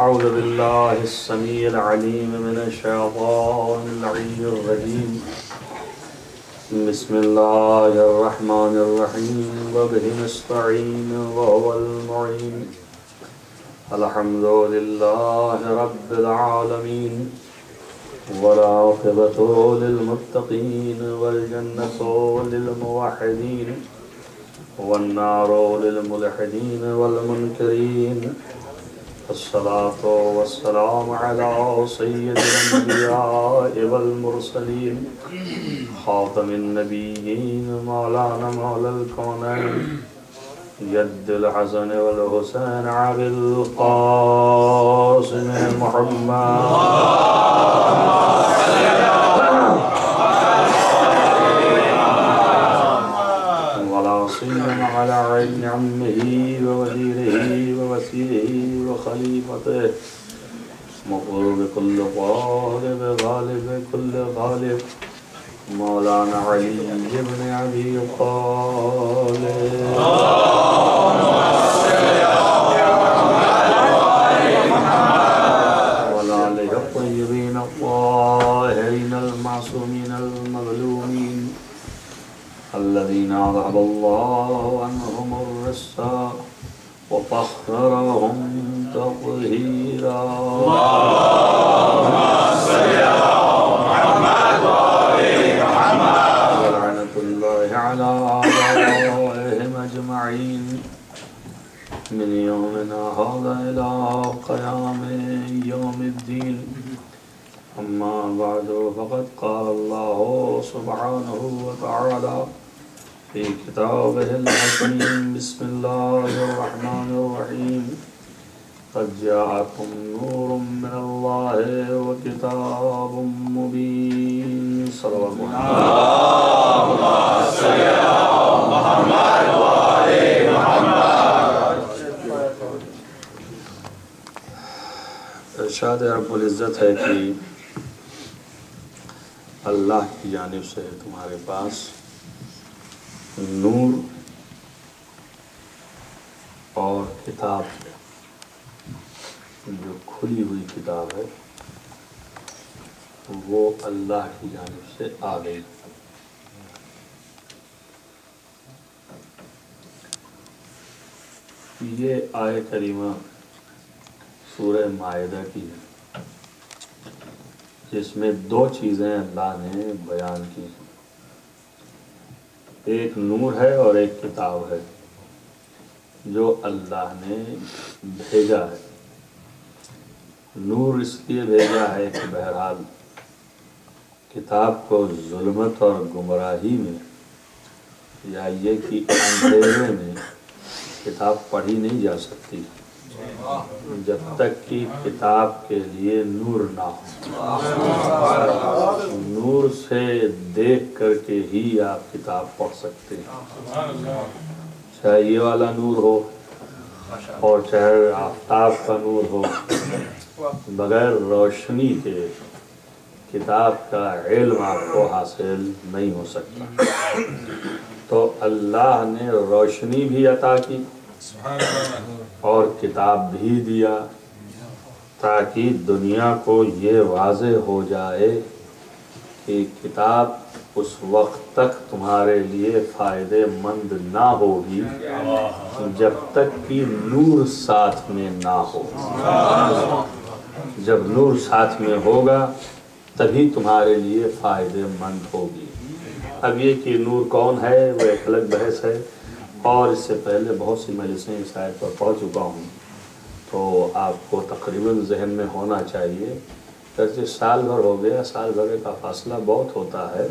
أعوذ بالله السميع العليم من الشيطان اللعين الرجيم بسم الله الرحمن الرحيم وبه نستعين وهو المعين الحمد لله رب العالمين والعاقبة للمتقين والجنة للموحدين والنار للملحدين والمنكرين الصلاة والسلام على سيد الأنبياء والمرسلين خاتم النبيين مولانا مولى الكونين يد الحسن والحسين أبي القاسم محمد ولا سيما على عين عمه ووزيره ووسيله وخليفته مقبول بكل غالب غالب كل غالب مولانا علي بن أبي طالب وآله الطيبين الطاهرين المعصومين المظلومين الذين أذهب الله عنهم الرجس وطهرهم تطهيرا اللهم صل على محمد وآل محمد ولعنة الله على أعدائهم أجمعين من يومنا هذا إلى قيام يوم الدين أما بعد فقد قال الله سبحانه وتعالى في كتابه الحكيم بسم الله الرحمن الرحيم قد جاءكم نور من الله وكتاب مبين صلى الله عليه وسلم ارشاد رب العزت ہے کہ اللہ کی جانب سے تمہارے پاس نور اور کتاب جو کھلی ہوئی کتاب ہے وہ اللہ کی جانب سے آ گئی. یہ آیت کریمہ سورہ مائدہ کی ہے جس میں دو چیزیں اللہ نے بیان کی ہیں. ایک نور ہے اور ایک کتاب ہے جو اللہ نے بھیجا ہے. نور اس لیے بھیجا ہے کہ بہرحال کتاب کو ظلمت اور گمراہی میں یا یہ کہ اندھیرے میں کتاب پڑھی نہیں جا سکتی جب تک کہ کتاب کے لیے نور نہ ہو. نور سے دیکھ کر کے ہی آپ کتاب پڑھ سکتے ہیں, چاہے یہ والا نور ہو اور چاہے آفتاب کا نور ہو. بغیر روشنی کے کتاب کا علم آپ کو حاصل نہیں ہو سکتا. تو اللہ نے روشنی بھی عطا کی اور کتاب بھی دیا تاکہ دنیا کو یہ واضح ہو جائے کہ کتاب اس وقت تک تمہارے لیے فائدے مند نہ ہوگی جب تک کہ نور ساتھ میں نہ ہو. جب نور ساتھ میں ہوگا تبھی تمہارے لیے فائدے مند ہوگی. اب یہ کہ نور کون ہے وہ ایک الگ بحث ہے, اور اس سے پہلے بہت سی مجلسیں اس آیت پر پڑھ چکا ہوں, تو آپ کو تقریباً ذہن میں ہونا چاہیے. جیسے سال بھر ہو گیا, سال بھر کا فاصلہ بہت ہوتا ہے,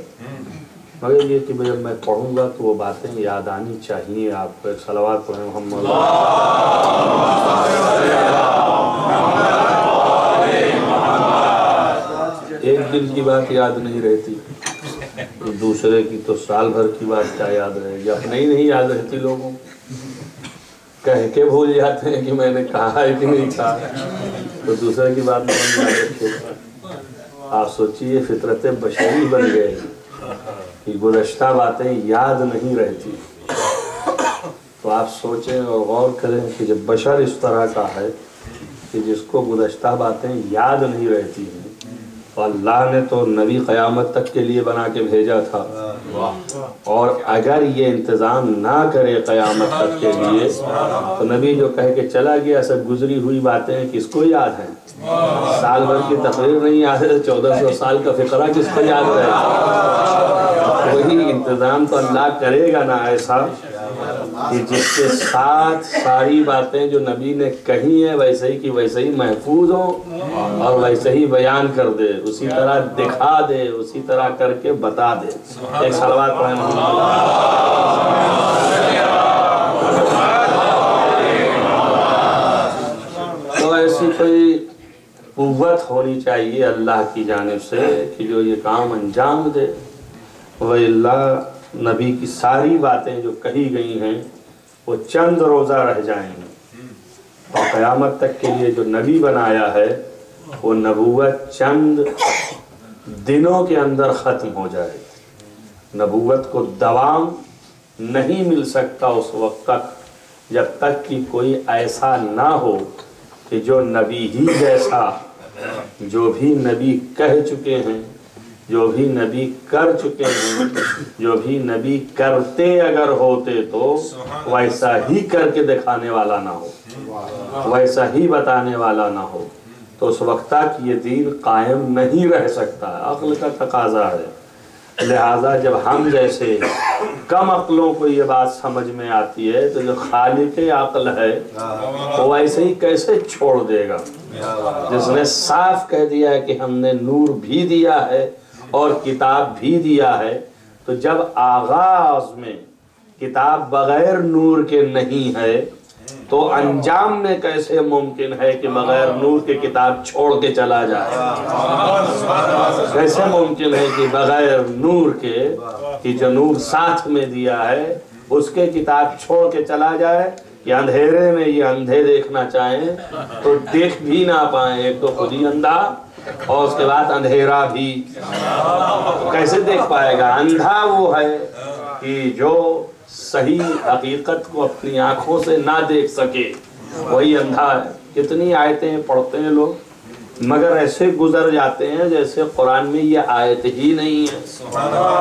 مگر یہ کہ جب میں پڑھوں گا تو وہ باتیں یاد آنی چاہیے آپ کو. ایک صلوات پڑھیں محمد. ایک دن دن کی بات یاد نہیں رہتی، دوسرے کی تو سال بھر کی بات کیا یاد رہے گی، اپنے ہی نہیں یاد رہتی، لوگوں کہہ کے بھول جاتے ہیں کہ میں نے کہا ہے کہ نہیں کہا، تو دوسرے کی بات نہیں یاد رکھے۔ آپ سوچیے فطرت بشری بن گئے کہ گزشتہ باتیں یاد نہیں رہتی۔ تو آپ سوچیں اور غور کریں کہ جب بشر اس طرح کا ہے کہ جس کو گزشتہ باتیں یاد نہیں رہتی ہیں، تو اللہ نے تو نبی قیامت تک کے لیے بنا کے بھیجا تھا، اور اگر یہ انتظام نہ کرے قیامت تک کے لیے تو نبی جو کہہ کے چلا گیا سب گزری ہوئی باتیں کس کو یاد ہیں؟ سال بھر کی تقریر نہیں یاد ہے، 1400 سال کا فقرہ کس کو یاد رہے گا؟ وہی انتظام تو اللہ کرے گا نا ایسا کہ جس کے ساتھ ساری باتیں جو نبی نے کہی ہیں ویسے ہی کی ویسے ہی محفوظ ہوں اور ویسے ہی بیان کر دے، اسی طرح دکھا دے، اسی طرح کر کے بتا دے۔ ایک صلوات پڑھیں تو ایسی کوئی قوت ہونی چاہیے اللہ کی جانب سے کہ جو یہ کام انجام دے، وَإِلَّا نبی کی ساری باتیں جو کہی گئی ہیں وہ چند روزہ رہ جائیں گی، اور قیامت تک کے لیے جو نبی بنایا ہے وہ نبوت چند دنوں کے اندر ختم ہو جائے گی۔ نبوت کو دوام نہیں مل سکتا اس وقت تک جب تک کہ کوئی ایسا نہ ہو کہ جو نبی ہی جیسا، جو بھی نبی کہہ چکے ہیں، جو بھی نبی کر چکے ہیں، جو بھی نبی کرتے اگر ہوتے تو ویسا ہی کر کے دکھانے والا نہ ہو، ویسا ہی بتانے والا نہ ہو، تو اس وقت تک یہ دین قائم نہیں رہ سکتا۔ عقل کا تقاضا ہے، لہذا جب ہم جیسے کم عقلوں کو یہ بات سمجھ میں آتی ہے تو جو خالق عقل ہے وہ ایسے ہی کیسے چھوڑ دے گا، جس نے صاف کہہ دیا ہے کہ ہم نے نور بھی دیا ہے اور کتاب بھی دیا ہے، تو جب آغاز میں کتاب بغیر نور کے نہیں ہے تو انجام میں کیسے ممکن ہے کہ بغیر نور کے کتاب چھوڑ کے چلا جائے؟ کیسے ممکن ہے کہ بغیر نور کے کہ جو نور ساتھ میں دیا ہے اس کے کتاب چھوڑ کے چلا جائے؟ کہ اندھیرے میں یہ اندھے دیکھنا چاہیں تو دیکھ بھی نہ پائیں، ایک تو خود ہی اندھا اور اس کے بعد اندھیرا بھی، کیسے دیکھ پائے گا؟ اندھا وہ ہے کہ جو صحیح حقیقت کو اپنی آنکھوں سے نہ دیکھ سکے، وہی اندھا ہے۔ کتنی آیتیں پڑھتے ہیں لوگ مگر ایسے گزر جاتے ہیں جیسے قرآن میں یہ آیت ہی نہیں ہے،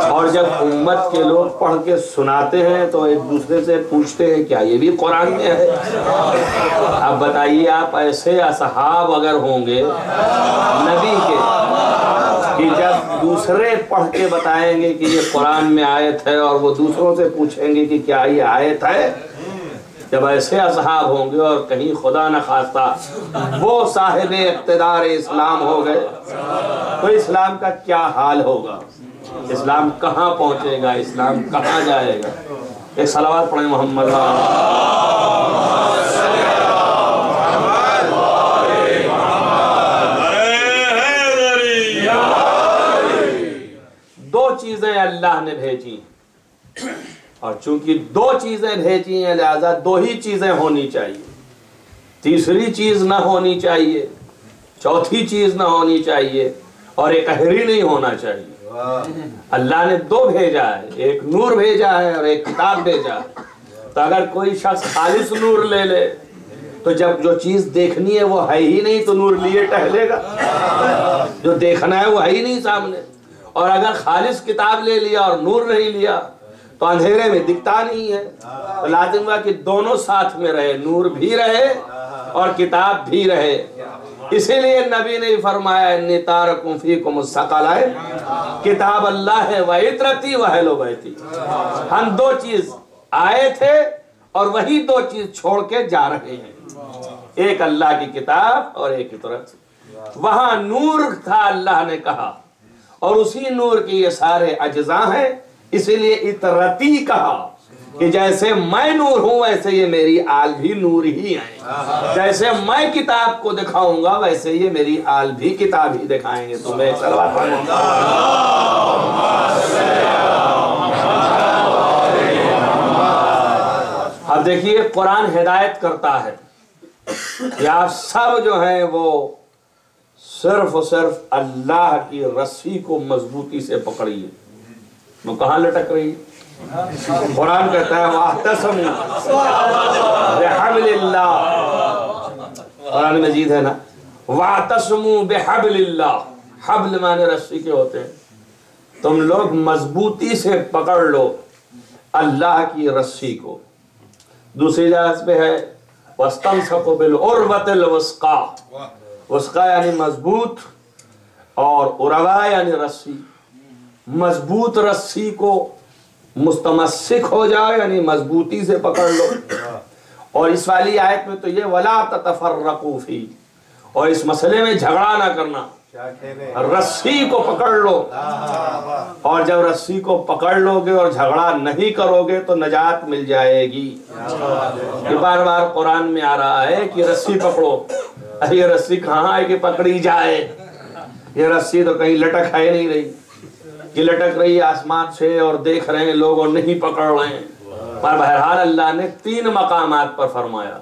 اور جب امت کے لوگ پڑھ کے سناتے ہیں تو ایک دوسرے سے پوچھتے ہیں کیا یہ بھی قرآن میں ہے؟ اب بتائیے آپ ایسے اصحاب اگر ہوں گے نبی کے کہ جب دوسرے پڑھ کے بتائیں گے کہ یہ قرآن میں آیت ہے اور وہ دوسروں سے پوچھیں گے کہ کیا یہ آیت ہے، جب ایسے اصحاب ہوں گے اور کہیں خدا نہ خواستہ وہ صاحب اقتدار اسلام ہو گئے تو اسلام کا کیا حال ہوگا؟ اسلام کہاں پہنچے گا؟ اسلام کہاں جائے گا؟ ایک صلوات پڑھیں محمد۔ دو چیزیں اللہ نے بھیجی اور چونکہ دو چیزیں بھیجی ہیں لہذا دو ہی چیزیں ہونی چاہیے، تیسری چیز نہ ہونی چاہیے، چوتھی چیز نہ ہونی چاہیے اور ایک قہری نہیں ہونا چاہیے۔ اللہ نے دو بھیجا ہے، ایک نور بھیجا ہے اور ایک کتاب بھیجا ہے۔ تو اگر کوئی شخص خالص نور لے لے تو جب جو چیز دیکھنی ہے وہ ہے ہی نہیں تو نور لیے ٹہلے گا، جو دیکھنا ہے وہ ہے ہی نہیں سامنے۔ اور اگر خالص کتاب لے لیا اور نور نہیں لیا تو اندھیرے میں دکھتا نہیں ہے، تو لازم ہوا کہ دونوں ساتھ میں رہے، نور بھی رہے اور کتاب بھی رہے۔ اسی لیے نبی نے فرمایا انی تارکم فیکم الثقلین، کتاب اللہ ہے وعطرتی واہل بیتی۔ ہم دو چیز آئے تھے اور وہی دو چیز چھوڑ کے جا رہے ہیں، ایک اللہ کی کتاب اور ایک عطرت۔ وہاں نور تھا اللہ نے کہا اور اسی نور کی یہ سارے اجزاء ہیں، اسی لیے عطرتی کہا کہ جیسے میں نور ہوں ویسے یہ میری آل بھی نور ہی ہیں، جیسے میں کتاب کو دکھاؤں گا ویسے یہ میری آل بھی کتاب ہی دکھائیں گے تمہیں۔ صلوات پڑھیں۔ اب دیکھیے قرآن ہدایت کرتا ہے کہ آپ سب جو ہیں وہ صرف اور صرف اللہ کی رسی کو مضبوطی سے پکڑیے۔ وہ کہاں لٹک رہی؟ قرآن کہتا ہے وَاعْتَصِمُوا بِحَبْلِ اللَّهِ، قرآن مجید ہے نا، وَاعْتَصِمُوا بِحَبْلِ اللَّهِ، حبل مانے رسی کے ہوتے ہیں، تم لوگ مضبوطی سے پکڑ لو اللہ کی رسی کو۔ دوسری جگہ پہ ہے وَاسْتَمْسَكُوا بِالْعُرْوَةِ الْوُثْقَىٰ، وثقہ یعنی مضبوط اور عروہ یعنی رسی، مضبوط رسی کو مستمسک ہو جاؤ یعنی مضبوطی سے پکڑ لو۔ اور اس والی آیت میں تو یہ وَلَا تَتَفَرَّقُوا فِيهِ، اور اس مسئلے میں جھگڑا نہ کرنا، رسی کو پکڑ لو، اور جب رسی کو پکڑ لو گے اور جھگڑا نہیں کرو گے تو نجات مل جائے گی۔ یہ بار بار قرآن میں آ رہا ہے کہ رسی پکڑو، یہ رسی کہاں ہے کہ پکڑی جائے؟ یہ رسی تو کہیں لٹک ہے نہیں رہی، یہ لٹک رہی آسمان سے اور دیکھ رہے ہیں لوگ اور نہیں پکڑ رہے ہیں۔ پر بہرحال اللہ نے 3 مقامات پر فرمایا،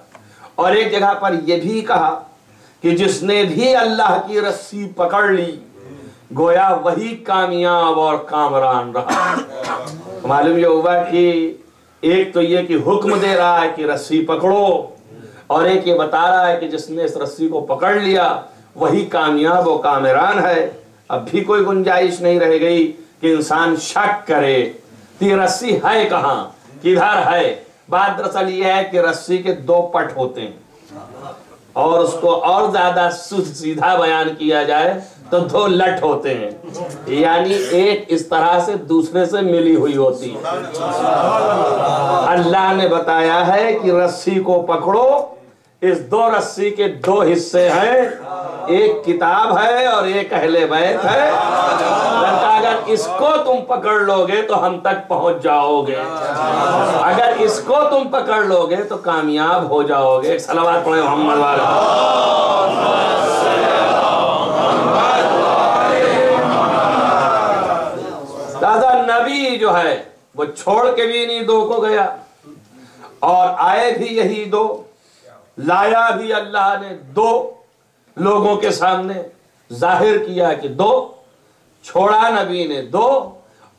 اور ایک جگہ پر یہ بھی کہا کہ جس نے بھی اللہ کی رسی پکڑ لی گویا وہی کامیاب اور کامران رہا۔ معلوم یہ ہوا کہ ایک تو یہ کہ حکم دے رہا ہے کہ رسی پکڑو، اور ایک یہ بتا رہا ہے کہ جس نے اس رسی کو پکڑ لیا وہی کامیاب و کامران ہے۔ اب بھی کوئی گنجائش نہیں رہ گئی کہ انسان شک کرے کہ رسی ہے کہاں، کدھر ہے۔ بات دراصل یہ ہے کہ رسی کے 2 پٹ ہوتے ہیں، اور اس کو اور زیادہ سیدھا بیان کیا جائے تو 2 لٹ ہوتے ہیں، یعنی ایک اس طرح سے دوسرے سے ملی ہوئی ہوتی ہے۔ اللہ نے بتایا ہے کہ رسی کو پکڑو، اس 2 رسی کے 2 حصے ہیں، ایک کتاب ہے اور ایک اہل بیت ہے۔ اگر اس کو تم پکڑ لو گے تو ہم تک پہنچ جاؤ گے، اگر اس کو تم پکڑ لو گے تو کامیاب ہو جاؤ گے۔ صلوات پڑھیں محمد والے۔ دادا نبی جو ہے وہ چھوڑ کے بھی نہیں 2 کو گیا، اور آئے بھی یہی 2، لایا بھی اللہ نے 2 لوگوں کے سامنے ظاہر کیا کہ 2، چھوڑا نبی نے 2،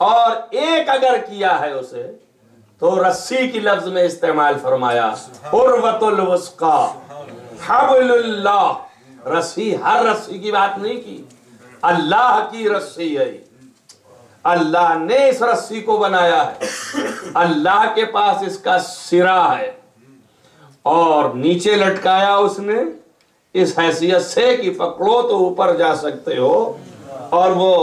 اور ایک اگر کیا ہے اسے تو رسی کی لفظ میں استعمال فرمایا، عروۃ الوثقیٰ، حبل اللہ، رسی ہر رسی کی بات نہیں کی، اللہ کی رسی ہے، اللہ نے اس رسی کو بنایا ہے، اللہ کے پاس اس کا سرا ہے، اور نیچے لٹکایا اس نے اس حیثیت سے کہ پکڑو تو اوپر جا سکتے ہو، اور وہ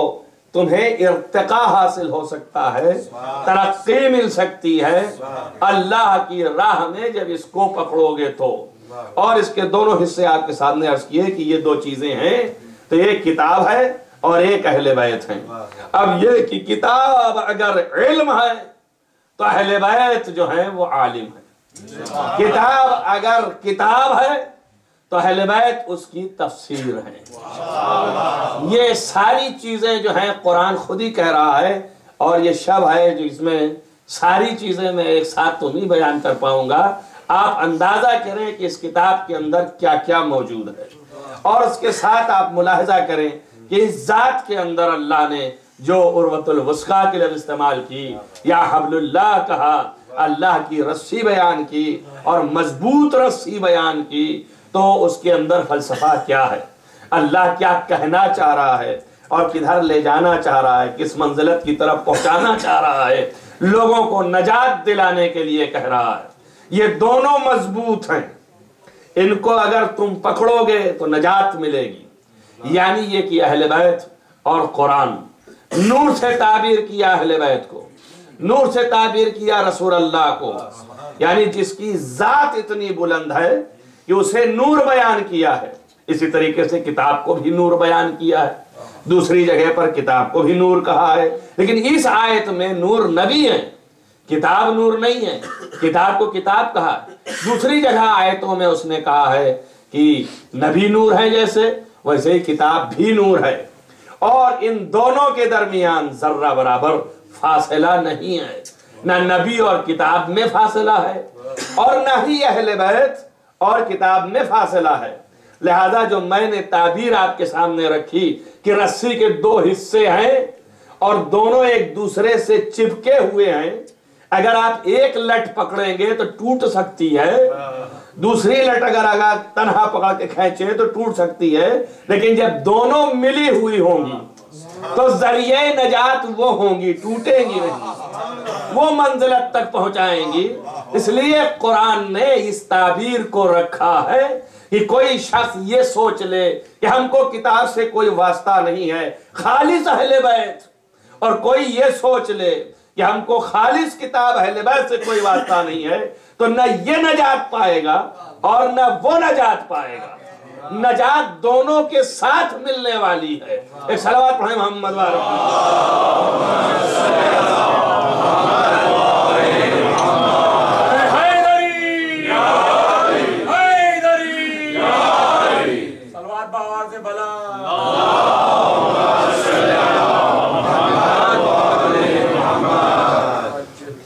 تمہیں ارتقاء حاصل ہو سکتا ہے، ترقی مل سکتی ہے اللہ کی راہ میں جب اس کو پکڑو گے تو۔ اور اس کے دونوں حصے آپ کے سامنے عرض کیے کہ یہ 2 چیزیں ہیں، تو ایک کتاب ہے اور ایک اہل بیت ہیں۔ اب یہ کہ کتاب اگر علم ہے تو اہل بیت جو ہیں وہ عالم ہے، کتاب اگر کتاب ہے تو اہل بیت اس کی تفسیر ہے۔ یہ ساری چیزیں جو ہیں قرآن خود ہی کہہ رہا ہے، اور یہ شب ہے جو اس میں ساری چیزیں میں ایک ساتھ تو نہیں بیان کر پاؤں گا۔ آپ اندازہ کریں کہ اس کتاب کے اندر کیا کیا موجود ہے، اور اس کے ساتھ آپ ملاحظہ کریں کہ اس ذات کے اندر اللہ نے جو عروۃ الوثقیٰ کے لفظ استعمال کی یا حبل اللہ کہا، اللہ کی رسی بیان کی اور مضبوط رسی بیان کی، تو اس کے اندر فلسفہ کیا ہے، اللہ کیا کہنا چاہ رہا ہے اور کدھر لے جانا چاہ رہا ہے، کس منزلت کی طرف پہنچانا چاہ رہا ہے، لوگوں کو نجات دلانے کے لیے کہہ رہا ہے۔ یہ دونوں مضبوط ہیں، ان کو اگر تم پکڑو گے تو نجات ملے گی۔ یعنی یہ کہ اہل بیت اور قرآن، نور سے تعبیر کیا اہل بیت کو، نور سے تعبیر کیا رسول اللہ کو، یعنی جس کی ذات اتنی بلند ہے کہ اسے نور بیان کیا ہے، اسی طریقے سے کتاب کو بھی نور بیان کیا ہے، دوسری جگہ پر کتاب کو بھی نور کہا ہے، لیکن اس آیت میں نور نبی ہیں کتاب نور نہیں ہے، کتاب کو کتاب کہا۔ دوسری جگہ آیتوں میں اس نے کہا ہے کہ نبی نور ہے جیسے، ویسے ہی کتاب بھی نور ہے، اور ان دونوں کے درمیان ذرہ برابر فاصلہ نہیں ہے، نہ نبی اور کتاب میں فاصلہ ہے اور نہ ہی اہل بیت اور کتاب میں فاصلہ ہے۔ لہذا جو میں نے تعبیر آپ کے سامنے رکھی کہ رسی کے دو حصے ہیں اور دونوں ایک دوسرے سے چپکے ہوئے ہیں، اگر آپ ایک لٹ پکڑیں گے تو ٹوٹ سکتی ہے، دوسری لٹ اگر تنہا پکڑ کے کھینچے تو ٹوٹ سکتی ہے، لیکن جب دونوں ملی ہوئی ہوں گی تو ذریعہ نجات وہ ہوں گی، ٹوٹیں گی نہیں، وہ منزلت تک پہنچائیں گی۔ اس لیے قرآن نے اس تعبیر کو رکھا ہے کہ کوئی شخص یہ سوچ لے کہ ہم کو کتاب سے کوئی واسطہ نہیں ہے، خالص اہل بیت، اور کوئی یہ سوچ لے کہ ہم کو خالص کتاب اہل بیت سے کوئی واسطہ نہیں ہے، تو نہ یہ نجات پائے گا اور نہ وہ نجات پائے گا۔ نجات دونوں کے ساتھ ملنے والی ہے۔ ایک صلوات پڑھیں محمد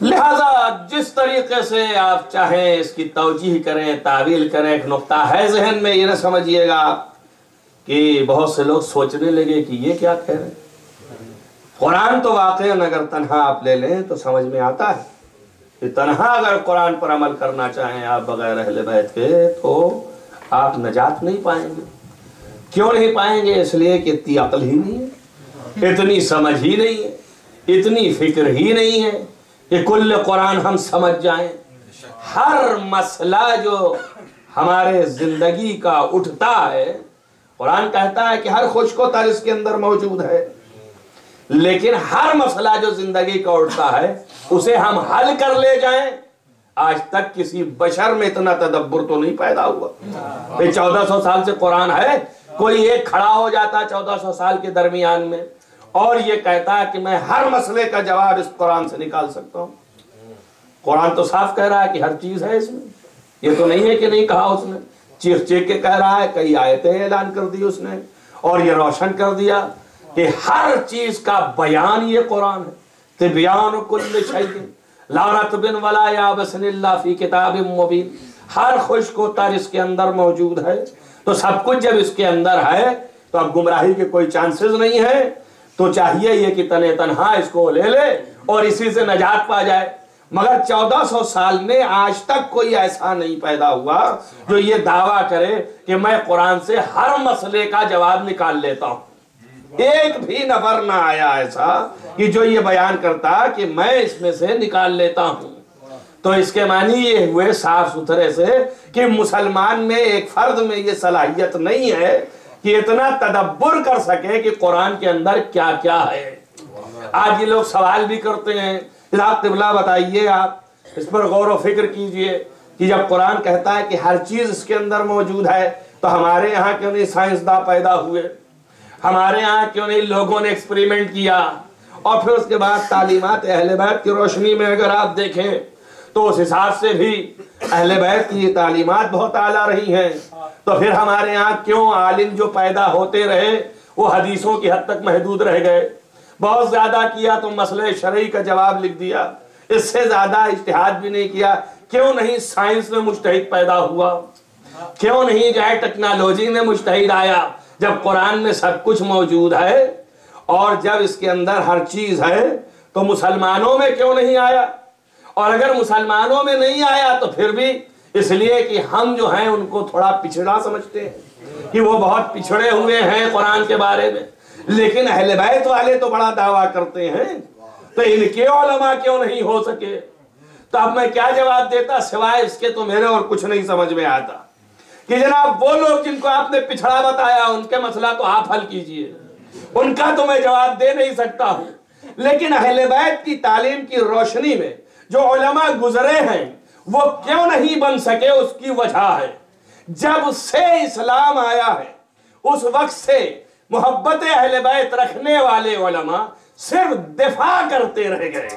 لہذا جس طریقے سے آپ چاہیں اس کی توجیہ کریں، تعویل کریں، ایک نقطہ ہے ذہن میں، یہ نہ سمجھیے گا کہ بہت سے لوگ سوچنے لگے کہ یہ کیا کہہ رہے ہیں۔ قرآن تو واقعاً اگر تنہا آپ لے لیں تو سمجھ میں آتا ہے کہ تنہا اگر قرآن پر عمل کرنا چاہیں آپ بغیر اہل بیت کے تو آپ نجات نہیں پائیں گے۔ کیوں نہیں پائیں گے؟ اس لیے کہ اتنی عقل ہی نہیں ہے، اتنی سمجھ ہی نہیں ہے، اتنی فکر ہی نہیں ہے کہ کل قرآن ہم سمجھ جائیں۔ ہر مسئلہ جو ہمارے زندگی کا اٹھتا ہے، قرآن کہتا ہے کہ ہر خشک و تر اس کے اندر موجود ہے، لیکن ہر مسئلہ جو زندگی کا اٹھتا ہے اسے ہم حل کر لے جائیں، آج تک کسی بشر میں اتنا تدبر تو نہیں پیدا ہوا۔ 1400 سال سے قرآن ہے، کوئی ایک کھڑا ہو جاتا 1400 سال کے درمیان میں اور یہ کہتا ہے کہ میں ہر مسئلے کا جواب اس قرآن سے نکال سکتا ہوں۔ قرآن تو صاف کہہ رہا ہے کہ ہر چیز ہے اس میں، یہ تو نہیں ہے کہ نہیں کہا اس نے، چیخ چیخ کے کہہ رہا ہے، کئی آیتیں اعلان کر دی اس نے اور یہ روشن کر دیا کہ ہر چیز کا بیان یہ قرآن ہے۔ تبیان کل شیء لا رطب ولا یابس الا فی کتاب مبین، ہر خشک و تر اس کے اندر موجود ہے۔ تو سب کچھ جب اس کے اندر ہے تو اب گمراہی کے کوئی چانسز نہیں ہے، تو چاہیے یہ کہ تنہا اس کو لے لے اور اسی سے نجات پا جائے۔ مگر 1400 سال میں آج تک کوئی ایسا نہیں پیدا ہوا جو یہ دعویٰ کرے کہ میں قرآن سے ہر مسئلے کا جواب نکال لیتا ہوں۔ ایک بھی نفر نہ آیا ایسا کہ جو یہ بیان کرتا کہ میں اس میں سے نکال لیتا ہوں۔ تو اس کے معنی یہ ہوئے صاف ستھرے سے کہ مسلمان میں ایک فرد میں یہ صلاحیت نہیں ہے کہ اتنا تدبر کر سکے کہ قرآن کے اندر کیا کیا ہے۔ آج یہ لوگ سوال بھی کرتے ہیں، آپ قبلہ بتائیے، آپ اس پر غور و فکر کیجئے کہ جب قرآن کہتا ہے کہ ہر چیز اس کے اندر موجود ہے تو ہمارے یہاں کیوں نہیں سائنسداں پیدا ہوئے، ہمارے یہاں کیوں نہیں لوگوں نے ایکسپریمنٹ کیا؟ اور پھر اس کے بعد تعلیمات اہل بیت کی روشنی میں اگر آپ دیکھیں تو اس حساب سے بھی اہل بیت کی یہ تعلیمات بہت اعلیٰ رہی ہیں۔ تو پھر ہمارے یہاں کیوں عالم جو پیدا ہوتے رہے وہ حدیثوں کی حد تک محدود رہ گئے؟ بہت زیادہ کیا تو مسئلہ شرعی کا جواب لکھ دیا، اس سے زیادہ اجتہاد بھی نہیں کیا۔ کیوں نہیں سائنس میں مجتہد پیدا ہوا؟ کیوں نہیں جو ہے ٹیکنالوجی میں مجتہد آیا؟ جب قرآن میں سب کچھ موجود ہے اور جب اس کے اندر ہر چیز ہے تو مسلمانوں میں کیوں نہیں آیا؟ اور اگر مسلمانوں میں نہیں آیا تو پھر بھی اس لیے کہ ہم جو ہیں ان کو تھوڑا پچھڑا سمجھتے ہیں کہ وہ بہت پچھڑے ہوئے ہیں قرآن کے بارے میں، لیکن اہل بیت والے تو بڑا دعویٰ کرتے ہیں، تو ان کے علماء کیوں نہیں ہو سکے؟ تو اب میں کیا جواب دیتا سوائے اس کے؟ تو میرے اور کچھ نہیں سمجھ میں آتا کہ جناب وہ لوگ جن کو آپ نے پچھڑا بتایا ان کے مسئلہ تو آپ حل کیجئے، ان کا تو میں جواب دے نہیں سکتا ہوں، لیکن اہل بیت کی تعلیم کی روشنی میں جو علماء گزرے ہیں وہ کیوں نہیں بن سکے؟ اس کی وجہ ہے جب سے اسلام آیا ہے اس وقت سے محبت اہل بیت رکھنے والے علماء صرف دفاع کرتے رہ گئے،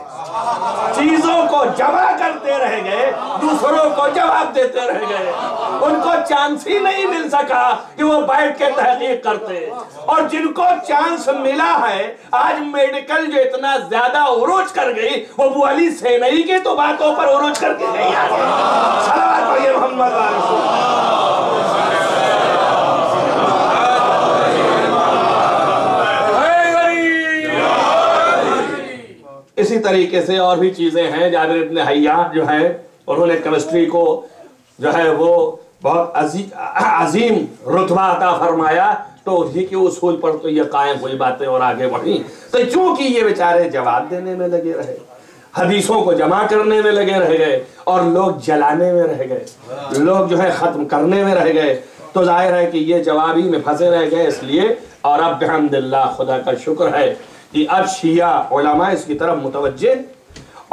چیزوں کو جمع کرتے رہ گئے، دوسروں کو جواب دیتے رہ گئے، ان کو چانس ہی نہیں مل سکا کہ وہ بیٹھ کے تحقیق کرتے۔ اور جن کو چانس ملا ہے، آج میڈیکل جو اتنا زیادہ عروج کر گئی، وہ ابو علی سینئی کی تو باتوں پر عروج کر کے نہیں آگئے۔ صلوات پڑھیے محمد رسول اللہ۔ اسی طریقے سے اور بھی چیزیں ہیں۔ جابر ابن حیان جو ہے، انہوں نے کیمسٹری کو جو ہے وہ بہت عظیم رتبہ عطا فرمایا، تو انہی کے اصول پر تو یہ قائم ہوئی باتیں اور آگے بڑھی۔ تو چونکہ یہ بیچارے جواب دینے میں لگے رہے، حدیثوں کو جمع کرنے میں لگے رہ گئے، اور لوگ جلانے میں رہ گئے، لوگ جو ہے ختم کرنے میں رہ گئے، تو ظاہر ہے کہ یہ جوابی میں پھنسے رہ گئے۔ اس لیے اور اب بحمداللہ خدا کا شکر ہے کہ اب شیعہ علماء اس کی طرف متوجہ،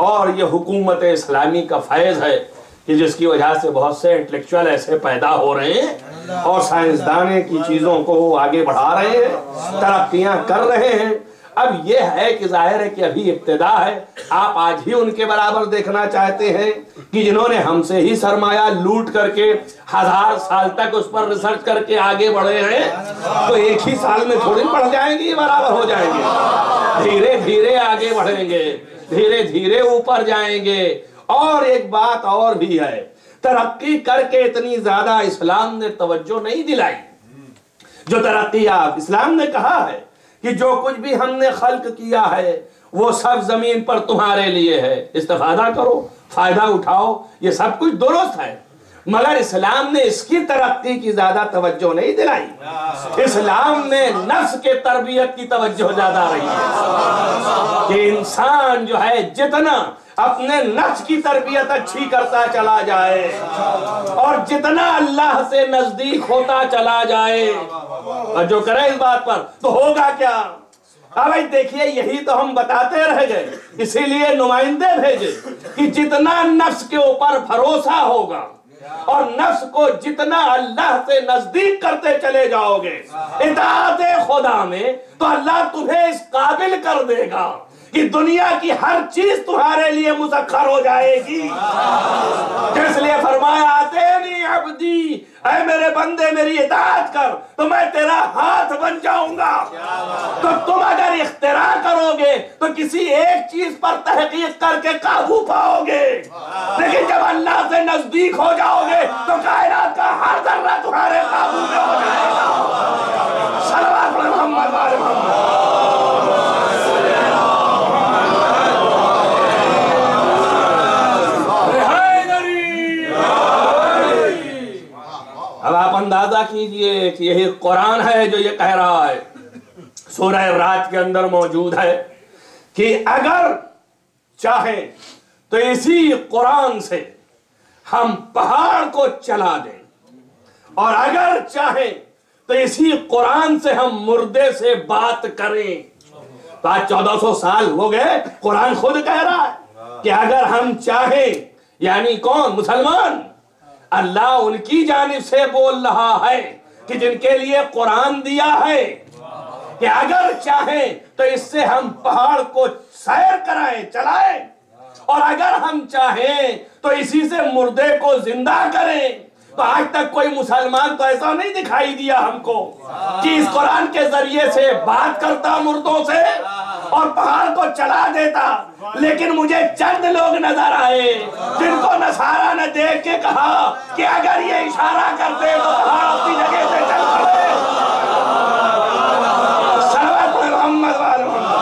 اور یہ حکومت اسلامی کا فیض ہے کہ جس کی وجہ سے بہت سے انٹلیکچوئل ایسے پیدا ہو رہے ہیں اور سائنسدانے کی چیزوں کو آگے بڑھا رہے ہیں، ترقیاں کر رہے ہیں۔ اب یہ ہے کہ ظاہر ہے کہ ابھی ابتدا ہے، آپ آج ہی ان کے برابر دیکھنا چاہتے ہیں کہ جنہوں نے ہم سے ہی سرمایہ لوٹ کر کے 1000 سال تک اس پر ریسرچ کر کے آگے بڑھے ہیں، تو ایک ہی سال میں تھوڑی بڑھ جائیں گے، برابر ہو جائیں گے، دھیرے دھیرے آگے بڑھیں گے، دھیرے دھیرے اوپر جائیں گے۔ اور ایک بات اور بھی ہے، ترقی کر کے اتنی زیادہ اسلام نے توجہ نہیں دلائی۔ جو ترقی اسلام نے کہا ہے کہ جو کچھ بھی ہم نے خلق کیا ہے وہ سب زمین پر تمہارے لیے ہے، استفادہ کرو، فائدہ اٹھاؤ، یہ سب کچھ درست ہے، مگر اسلام نے اس کی ترقی کی زیادہ توجہ نہیں دلائی۔ اسلام نے نفس کے تربیت کی توجہ زیادہ رہی ہے کہ انسان جو ہے جتنا اپنے نفس کی تربیت اچھی کرتا چلا جائے اور جتنا اللہ سے نزدیک ہوتا چلا جائے، اور جو کرے اس بات پر تو ہوگا کیا؟ اب دیکھیے، یہی تو ہم بتاتے رہ گئے، اسی لیے نمائندے بھیجے کہ جتنا نفس کے اوپر بھروسہ ہوگا اور نفس کو جتنا اللہ سے نزدیک کرتے چلے جاؤ گے اطاعت خدا میں، تو اللہ تمہیں اس قابل کر دے گا کہ دنیا کی ہر چیز تمہارے لیے مسخر ہو جائے گی۔ اس لیے فرمایا آتینی عبدی، اے میرے بندے میری اطاعت کر تو میں تیرا ہاتھ بن جاؤں گا۔ تو تم اگر اختراع کرو گے تو کسی ایک چیز پر تحقیق کر کے قابو پاؤ گے، لیکن جب اللہ سے نزدیک ہو جاؤ گے تو کائنات کا ہر ذرہ تمہارے قابو میں ہو جائے گا۔ صلوات محمد وعلی محمد۔ اب آپ اندازہ کیجئے کہ یہی قرآن ہے جو یہ کہہ رہا ہے، سورہ رات کے اندر موجود ہے کہ اگر چاہیں تو اسی قرآن سے ہم پہاڑ کو چلا دیں، اور اگر چاہیں تو اسی قرآن سے ہم مردے سے بات کریں۔ تو آج 1400 سال ہو گئے، قرآن خود کہہ رہا ہے کہ اگر ہم چاہیں، یعنی کون؟ مسلمان، اللہ ان کی جانب سے بول رہا ہے کہ جن کے لیے قرآن دیا ہے کہ اگر چاہیں تو اس سے ہم پہاڑ کو سیر کرائیں، چلائیں، اور اگر ہم چاہیں تو اسی سے مردے کو زندہ کریں۔ تو آج تک کوئی مسلمان تو ایسا نہیں دکھائی دیا ہم کو کہ اس قرآن کے ذریعے سے بات کرتا مردوں سے اور پہاڑ کو چلا دیتا۔ لیکن مجھے چند لوگ نظر آئے جن کو نصارہ نے دیکھ کے کہا کہ اگر یہ اشارہ کرتے تو پہاڑ اپنی جگہ سے چل پڑے۔ صلوات محمد وعلی محمد۔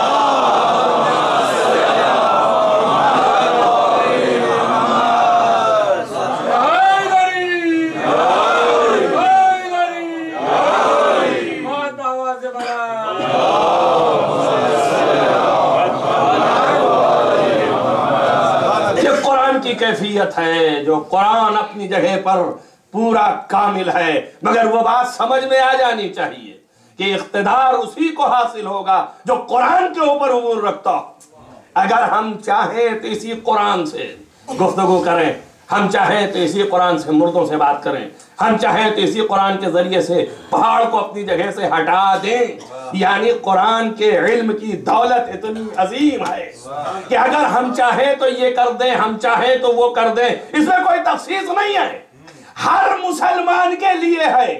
کیفیت ہے جو قرآن اپنی جگہ پر پورا کامل ہے، مگر وہ بات سمجھ میں آ جانی چاہیے کہ اقتدار اسی کو حاصل ہوگا جو قرآن کے اوپر عبور رکھتا ہو۔ اگر ہم چاہیں تو اسی قرآن سے گفتگو کریں، ہم چاہیں تو اسی قرآن سے مردوں سے بات کریں، ہم چاہیں تو اسی قرآن کے ذریعے سے پہاڑ کو اپنی جگہ سے ہٹا دیں۔ یعنی قرآن کے علم کی دولت اتنی عظیم ہے کہ اگر ہم چاہیں تو یہ کر دیں، ہم چاہیں تو وہ کر دیں، اس میں کوئی تخصیص نہیں ہے، ہر مسلمان کے لیے ہے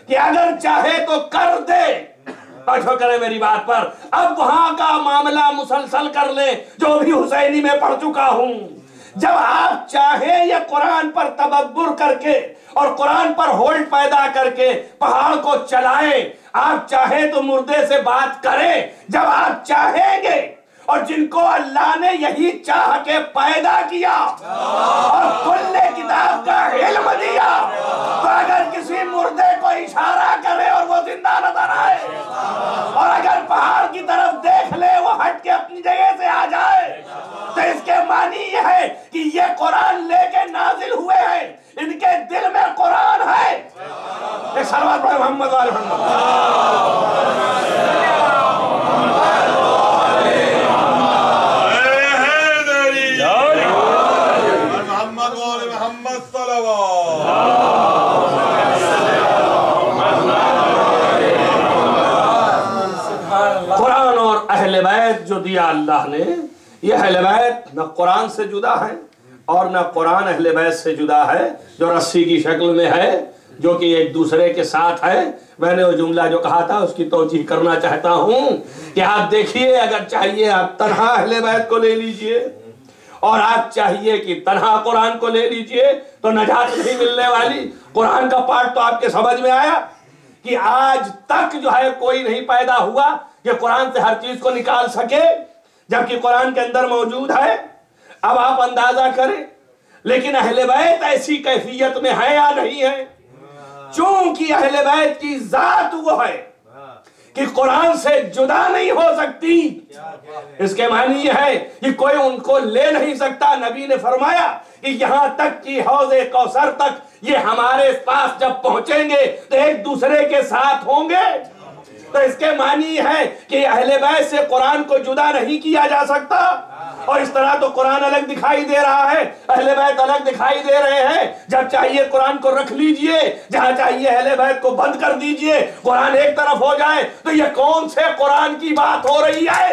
کہ اگر چاہے تو کر دے۔ پڑھو کرے میری بات پر، اب وہاں کا معاملہ مسلسل کر لیں جو بھی حسینی میں پڑھ چکا ہوں۔ جب آپ چاہیں یہ قرآن پر تدبر کر کے اور قرآن پر ہولڈ پیدا کر کے پہاڑ کو چلائیں، آپ چاہیں تو مردے سے بات کریں جب آپ چاہیں گے، اور جن کو اللہ نے یہی چاہ کے پیدا کیا اور کل کتاب کا علم دیا، تو اگر کسی مردے کو اشارہ کرے اور وہ زندہ نظر آئے، اور اگر پہاڑ کی طرف دیکھ لے وہ ہٹ کے اپنی جگہ سے آ جائے، تو اس کے معنی یہ ہے کہ یہ قرآن لے کے نازل ہوئے ہیں، ان کے دل میں قرآن ہے۔ ایک صلوات پڑھیں محمد وآل قرآن اور اہل بیت جو دیا اللہ نے، یہ اہل بیت نہ قرآن سے جدا ہے اور نہ قرآن اہل بیت سے جدا ہے، جو رسی کی شکل میں ہے، جو کہ ایک دوسرے کے ساتھ ہے۔ میں نے وہ جملہ جو کہا تھا اس کی توجیہ کرنا چاہتا ہوں کہ آپ دیکھیے، اگر چاہیے آپ تنہا اہل بیت کو لے لیجئے اور آپ چاہیے کہ تنہا قرآن کو لے لیجئے تو نجات نہیں ملنے والی۔ قرآن کا پارٹ تو آپ کے سمجھ میں آیا کہ آج تک جو ہے کوئی نہیں پیدا ہوا کہ قرآن سے ہر چیز کو نکال سکے، جبکہ قرآن کے اندر موجود ہے۔ اب آپ اندازہ کریں، لیکن اہل بیت ایسی کیفیت میں ہے یا نہیں ہے؟ چونکہ اہل بیت کی ذات وہ ہے کہ قرآن سے جدا نہیں ہو سکتی۔ اس کے معنی یہ ہے کہ کوئی ان کو لے نہیں سکتا۔ نبی نے فرمایا کہ یہاں تک کہ حوض کوثر تک یہ ہمارے پاس جب پہنچیں گے تو ایک دوسرے کے ساتھ ہوں گے۔ تو اس کے معنی ہے کہ اہل بیت سے قرآن کو جدا نہیں کیا جا سکتا، اور اس طرح تو قرآن الگ دکھائی دے رہا ہے، اہل بیت الگ دکھائی دے رہے ہیں۔ جب چاہیے قرآن کو رکھ لیجئے، جہاں چاہیے اہل بیت کو بند کر دیجئے، قرآن ایک طرف ہو جائے، تو یہ کون سے قرآن کی بات ہو رہی ہے؟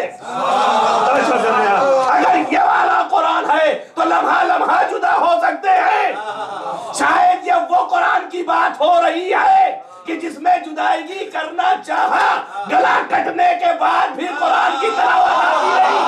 اگر یہ والا قرآن ہے تو لمحہ لمحہ جدا ہو سکتے ہیں۔ شاید یہ وہ قرآن کی بات ہو رہی ہے کہ جس میں جدائیگی کرنا چاہا، گلا کٹنے کے بعد بھی قرآن کی تلاوت آتی رہی۔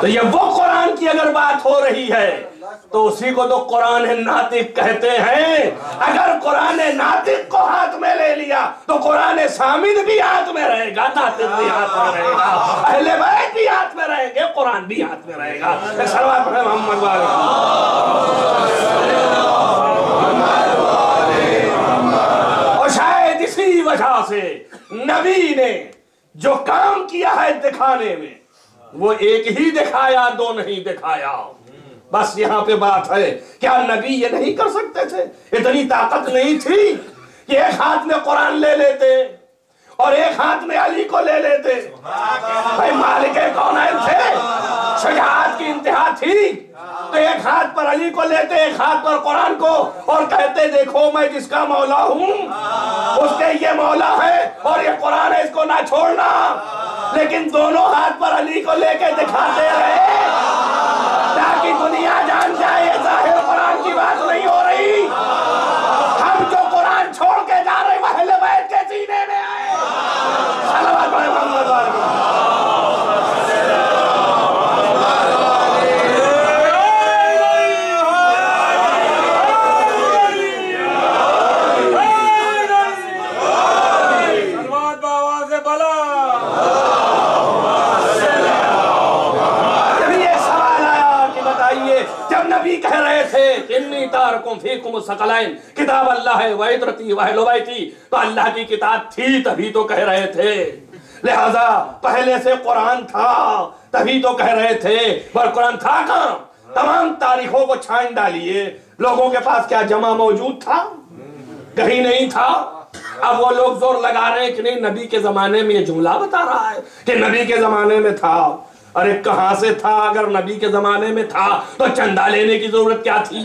تو یہ وہ قرآن کی اگر بات ہو رہی ہے تو اسی کو تو قرآن ناطق کہتے ہیں۔ اگر قرآن ناطق کو ہاتھ میں لے لیا تو قرآن صامت بھی ہاتھ میں رہے گا، ناطق بھی ہاتھ میں رہے گا، اہل بیت بھی ہاتھ میں رہیں گے، قرآن بھی ہاتھ میں رہے گا۔ صلوات پڑھیں محمد وآل محمد۔ اور شاید اسی وجہ سے نبی نے جو کام کیا ہے دکھانے میں، وہ ایک ہی دکھایا، دو نہیں دکھایا۔ بس یہاں پہ بات ہے، کیا نبی یہ نہیں کر سکتے تھے؟ اتنی طاقت نہیں تھی کہ ایک ہاتھ میں قرآن لے لیتے اور ایک ہاتھ میں علی کو لے لیتے؟ بھائی مالک کونین تھے، شجاعت کی انتہا تھی، تو ایک ہاتھ پر علی کو لیتے، ایک ہاتھ پر قرآن کو، اور کہتے دیکھو میں جس کا مولا ہوں اس کے یہ مولا ہے اور یہ قرآن ہے، اس کو نہ چھوڑنا۔ لیکن دونوں ہاتھ پر علی کو لے کے دکھاتے رہے تاکہ دنیا جان جائے یہ ظاہر قرآن کی بات نہیں ہو رہی۔ ہم جو قرآن چھوڑ کے جا رہے وہ اہل بیت کے سینے میں آئے۔ صلوات پڑھیں محمد وآل محمد۔ کہہ رہے تھے انی تارکم فیکم الثقلین، کتاب اللہ ہے وعطرتی واہل بیتی، تو اللہ کی کتاب تھی تبھی تو کہہ رہے تھے۔ لہذا پہلے سے قرآن تھا تبھی تو کہہ رہے تھے، پر قرآن تھا کہاں؟ تمام تاریخوں کو چھان ڈالیے، لوگوں کے پاس کیا جمع موجود تھا؟ کہیں نہیں تھا۔ اب وہ لوگ زور لگا رہے ہیں کہ نہیں نبی کے زمانے میں، یہ جملہ بتا رہا ہے کہ نبی کے زمانے میں تھا۔ ارے کہاں سے تھا؟ اگر نبی کے زمانے میں تھا تو چندہ لینے کی ضرورت کیا تھی؟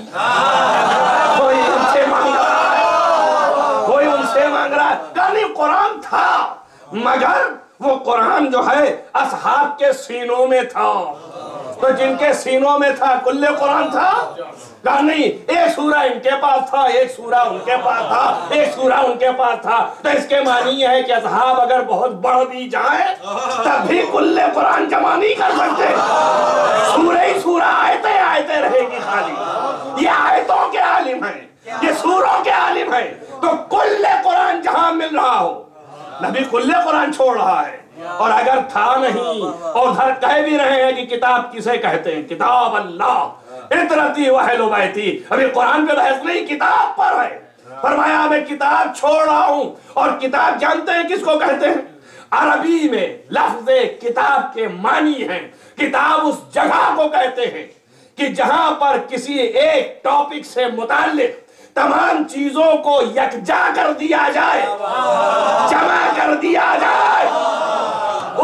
کوئی ان سے مانگ رہا ہے، کوئی ان سے مانگ رہا ہے، کہانی قرآن تھا، مگر وہ قرآن جو ہے اصحاب کے سینوں میں تھا۔ تو جن کے سینوں میں تھا کل قرآن تھا؟ کہا نہیں، ایک سورہ ان کے پاس تھا، ایک سورہ ان کے پاس تھا، ایک سورہ ان کے پاس تھا۔ تو اس کے معنی یہ ہے کہ اصحاب اگر بہت بڑھ بھی جائیں تب بھی کل قرآن جمع نہیں کر سکتے۔ سورہ ہی سورہ، آیتیں آیتیں رہے گی خالی۔ یہ آیتوں کے عالم ہیں، یہ سوروں کے عالم ہیں۔ تو کل قرآن جہاں مل رہا ہو، نبی کل قرآن چھوڑ رہا ہے۔ اور اگر تھا نہیں، اور ادھر کہہ بھی رہے ہیں کہ کتاب کسے کہتے ہیں؟ کتاب اللہ اطرتی وحل بیتی۔ ابھی قرآن پہ بحث نہیں، کتاب پر ہے۔ فرمایا میں کتاب چھوڑ رہا ہوں۔ اور کتاب جانتے ہیں کس کو کہتے ہیں؟ عربی میں لفظ کتاب کے معنی ہیں، کتاب اس جگہ کو کہتے ہیں کہ جہاں پر کسی ایک ٹاپک سے متعلق تمام چیزوں کو یکجا کر دیا جائے، جمع کر دیا جائے،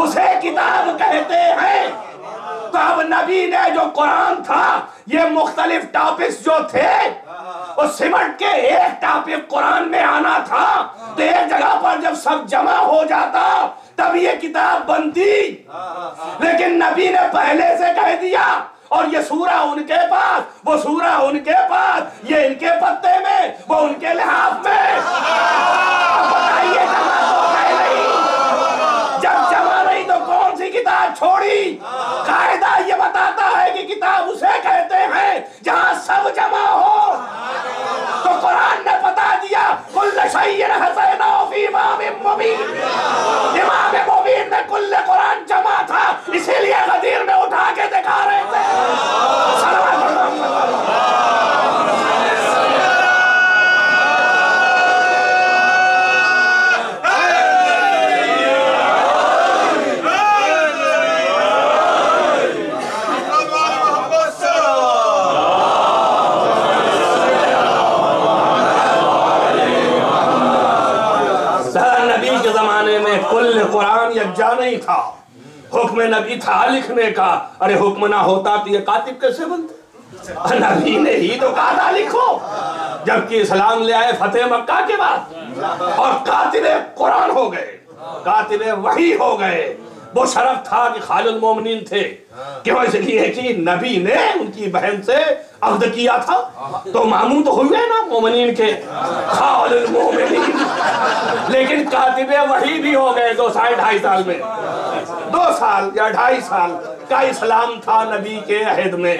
اسے کتاب کہتے ہیں۔ تو اب نبی نے جو قرآن تھا، یہ مختلف ٹاپکس جو تھے وہ سمٹ کے ایک ٹاپک قرآن میں آنا تھا۔ تو ایک جگہ پر جب سب جمع ہو جاتا تب یہ کتاب بنتی، لیکن نبی نے پہلے سے کہہ دیا، اور یہ سورہ ان کے پاس، وہ سورہ ان کے پاس، یہ ان کے پتے میں، وہ ان کے لحاف میں۔ بتائیے جمع تو ہے نہیں، جب جمع نہیں تو کون سی کتاب چھوڑی؟ قاعدہ یہ بتاتا ہے کہ کتاب اسے کہتے ہیں جہاں سب جمع ہو۔ تو قرآن نے بتا دیا کل شیء حسینہ فی امام مبین، امام مبین میں کل قرآن جمع تھا، اسی لیے غدیر میں اٹھا کے دکھا رہے تھے۔ نبی کے زمانے میں کل قرآن یکجا نہیں تھا، حکم نبی تھا لکھنے کا۔ ارے حکم نہ ہوتا تو یہ کاتب کیسے بنتے؟ نبی نے ہی تو کہا تھا لکھو، جبکہ اسلام لے آئے فتح مکہ کے بعد، اور کاتب قرآن ہو گئے، کاتب وحی ہو گئے۔ وہ شرف تھا کہ خالد المومنین تھے، کیوں؟ اس لیے کہ نبی نے ان کی بہن سے عقد کیا تھا، تو ماموں تو ہوئے نا مومنین کے، خالد المومنین۔ لیکن کاتب وحی بھی ہو گئے 2 سال 2.5 سال میں، 2 سال یا 2.5 سال کا اسلام تھا نبی کے عہد میں،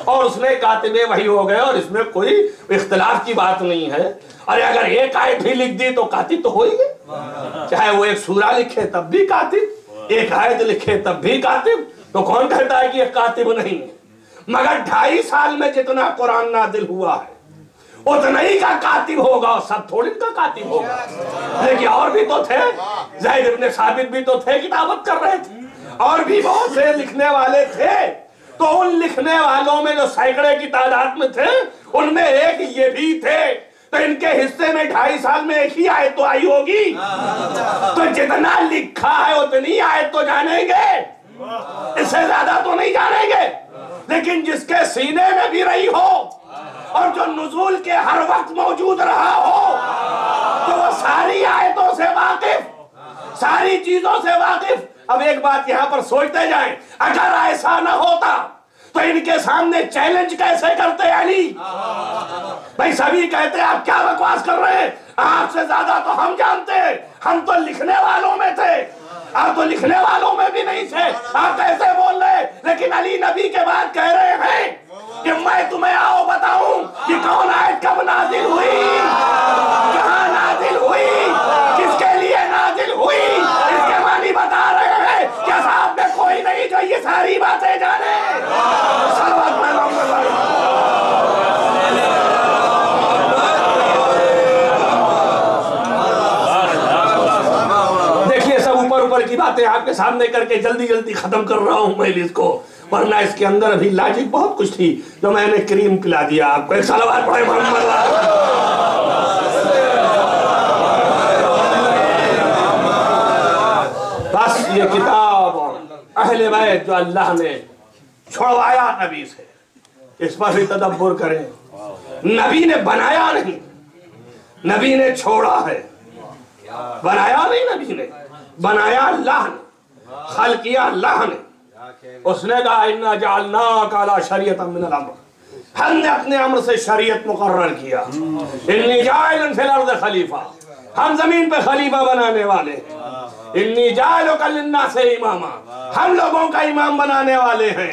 اور اس میں کاتب وحی ہو گئے، اور اس میں کوئی اختلاف کی بات نہیں ہے۔ ارے اگر ایک آیت بھی لکھ دی تو کاتب تو ہو ہی گئے، چاہے وہ ایک سورہ لکھے تب بھی کاتب، ایک آیت لکھے تب بھی کاتب۔ تو کون کہتا ہے کہ یہ کاتب نہیں؟ مگر 2.5 سال میں جتنا قرآن نازل ہوا ہے اتنا ہی کا کاتب ہوگا، سب تھوڑی کا کاتب ہوگا۔ لیکن اور بھی تو تھے، زید ابن ثابت بھی تو تھے، کتابت کر رہے تھے، اور بھی بہت سے لکھنے والے تھے۔ تو ان لکھنے والوں میں جو سینکڑے کی تعداد میں تھے، ان میں ایک یہ بھی تھے۔ تو ان کے حصے میں 2.5 سال میں ایک ہی آیت تو آئی ہوگی، تو جتنا لکھا ہے اتنی آیت تو جانیں گے، اس سے زیادہ تو نہیں جانیں گے۔ لیکن جس کے سینے میں بھی رہی ہو اور جو نزول کے ہر وقت موجود رہا ہو، تو وہ ساری آیتوں سے واقف، ساری چیزوں سے واقف۔ اب ایک بات یہاں پر سوچتے جائیں، اگر ایسا نہ ہوتا تو ان کے سامنے چیلنج کیسے کرتے علی؟ بھائی سبھی کہتے آپ کیا بکواس کر رہے ہیں، آپ سے زیادہ تو ہم جانتے ہیں، ہم تو لکھنے والوں میں تھے، آپ تو لکھنے والوں میں بھی نہیں تھے، آپ کیسے بول رہے؟ لیکن علی نبی کے بعد کہہ رہے ہیں کہ میں تمہیں آؤ بتاؤں کہ کون آیت کب نازل ہوئی، کہاں نازل ہوئی، کس کے لیے نازل ہوئی۔ اس کے معنی بتا رہے ہیں کہ صاحب میں کوئی نہیں جو یہ ساری باتیں جانے۔ دیکھیے سب اوپر اوپر کی بات باتیں آپ کے سامنے کر کے جلدی جلدی ختم کر رہا ہوں مجلس کو، ورنہ اس کے اندر ابھی لاجک بہت کچھ تھی جو میں نے کریم پلا دیا آپ کو۔ ایک صلوات پڑھے محمد۔ بس یہ کتاب اور اہل بیت جو اللہ نے چھوڑوایا نبی سے، اس پر بھی تدبر کریں۔ نبی نے بنایا نہیں، نبی نے چھوڑا ہے۔ بنایا نہیں نبی نے، بنایا اللہ نے، خلق کیا اللہ نے۔ اس نے کہا اِنَّا جَعَلْنَاكَ عَلَىٰ شَرِيَةً مِّنَ الْأَمْرِ، ہم نے اپنے امر سے شریعت مقرر کیا۔ اِنِّي جَاعِلٌ فِي الْأَرْضِ خلیفہ، ہم زمین پہ خلیفہ بنانے والے ہیں۔ اِنِّي جَاعِلُكَ لِلنَّاسِ إِمَامًا، ہم لوگوں کا امام بنانے والے ہیں۔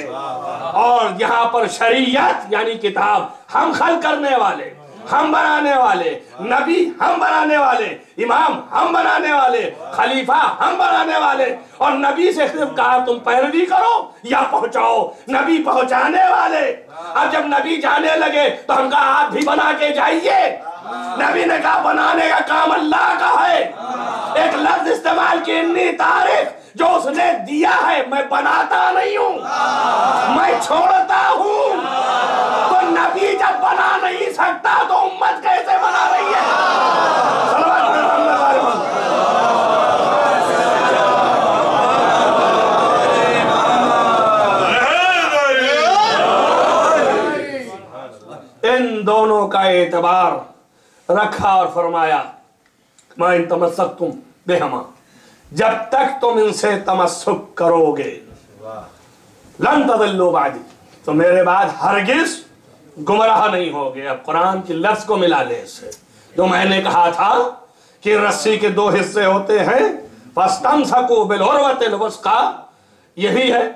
اور یہاں پر شریعت یعنی کتاب ہم خلق کرنے والے، ہم بنانے والے، نبی ہم بنانے والے، امام ہم بنانے والے، خلیفہ ہم بنانے والے۔ اور نبی سے صرف کہا تم پیروی کرو یا پہنچاؤ، نبی پہنچانے والے۔ اب جب نبی جانے لگے تو ہم کہا آپ بھی بنا کے جائیے۔ نبی نے کہا بنانے کا کام اللہ کا ہے۔ ایک لفظ استعمال کی انی تاریخ، جو اس نے دیا ہے، میں بناتا نہیں ہوں، میں چھوڑتا ہوں۔ تو نبی جب بنا نہیں سکتا تو امت کیسے بنا رہی ہے؟ ان دونوں کا اعتبار رکھا اور فرمایا مَا إِن تَمَسَّكْتُمْ بِهِمَا، جب تک تم ان سے تمسک کرو گے، لَن تَضِلُّوا بَعْدِي، تو میرے بعد ہرگز گمراہ نہیں ہوگے۔ اب قرآن کی لفظ کو ملا لیں اس سے، جو میں نے کہا تھا کہ رسی کے دو حصے ہوتے ہیں، فَاسْتَمْسَكُوا بِالْعُرْوَةِ الْوُثْقَىٰ، یہی ہے۔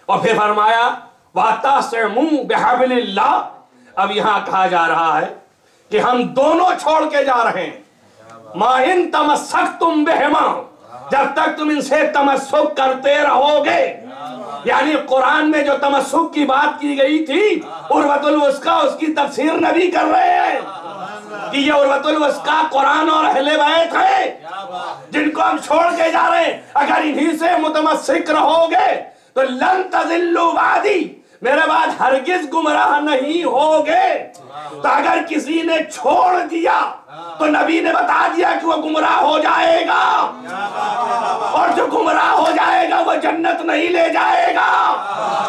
اور پھر فرمایا وَاعْتَصِمُوا بِحَبْلِ اللَّهِ، اب یہاں کہا جا رہا ہے کہ ہم دونوں چھوڑ کے جا رہے ہیں۔ مَا إِن تَمَسَّكْتُمْ بِهِمَا، جب تک تم ان سے تمسک کرتے رہو گے، یعنی قرآن میں جو تمسک کی بات کی گئی تھی عروۃ الوثقیٰ، اس کی تفسیر نبی کر رہے ہیں کہ یہ عروۃ الوثقیٰ قرآن اور اہل بیت ہیں جن کو ہم چھوڑ کے جا رہے ہیں۔ اگر انہی سے متمسک رہو گے تو لن تضلوا بعدی، میرے بعد ہرگز گمراہ نہیں ہوگے۔ تو اگر کسی نے چھوڑ دیا تو نبی نے بتا دیا کہ وہ گمراہ ہو جائے گا، اور جو گمراہ ہو جائے گا وہ جنت نہیں لے جائے گا۔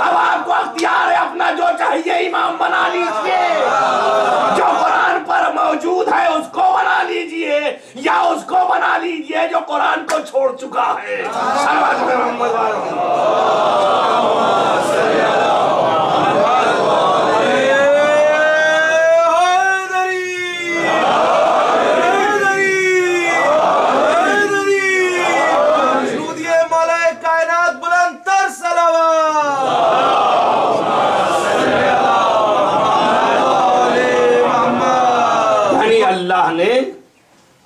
اب آپ کو اختیار ہے، اپنا جو چاہیے امام بنا لیجئے، جو قرآن پر موجود ہے اس کو بنا لیجئے، یا اس کو بنا لیجئے جو قرآن کو چھوڑ چکا ہے۔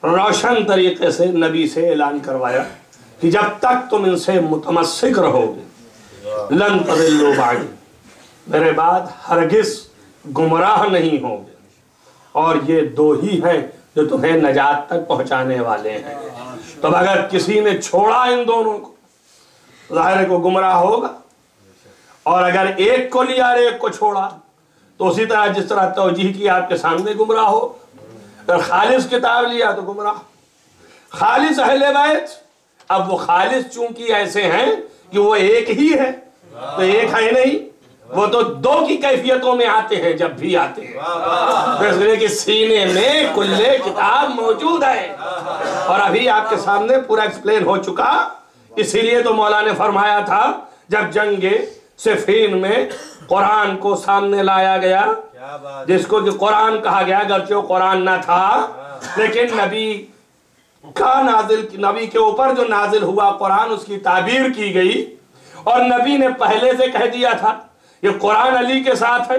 روشن طریقے سے نبی سے اعلان کروایا کہ جب تک تم ان سے متمسک رہو گے، لن تضلوا بعدی، میرے بعد ہرگز گمراہ نہیں ہوگے۔ اور یہ دو ہی ہیں جو تمہیں نجات تک پہنچانے والے ہیں۔ تو اگر کسی نے چھوڑا ان دونوں کو، ظاہر کو گمراہ ہوگا، اور اگر ایک کو لیا اور ایک کو چھوڑا تو اسی طرح جس طرح توجیہ کی آپ کے سامنے گمراہ ہو۔ اگر خالص کتاب لیا تو گمراہ، خالص اہل بیت، اب وہ خالص چونکہ ایسے ہیں کہ وہ ایک ہی ہے، تو ایک ہے نہیں، وہ تو دو کی کیفیتوں میں آتے ہیں جب بھی آتے ہیں۔ اس لیے کہ سینے میں کلے کتاب موجود ہے، اور ابھی آپ کے سامنے پورا ایکسپلین ہو چکا۔ اسی لیے تو مولا نے فرمایا تھا جب جنگ صفین میں قرآن کو سامنے لایا گیا، جس کو کہ قرآن کہا گیا، اگرچہ وہ قرآن نہ تھا لیکن نبی کا نبی کے اوپر جو نازل ہوا قرآن، اس کی تعبیر کی گئی، اور نبی نے پہلے سے کہہ دیا تھا یہ قرآن علی کے ساتھ ہے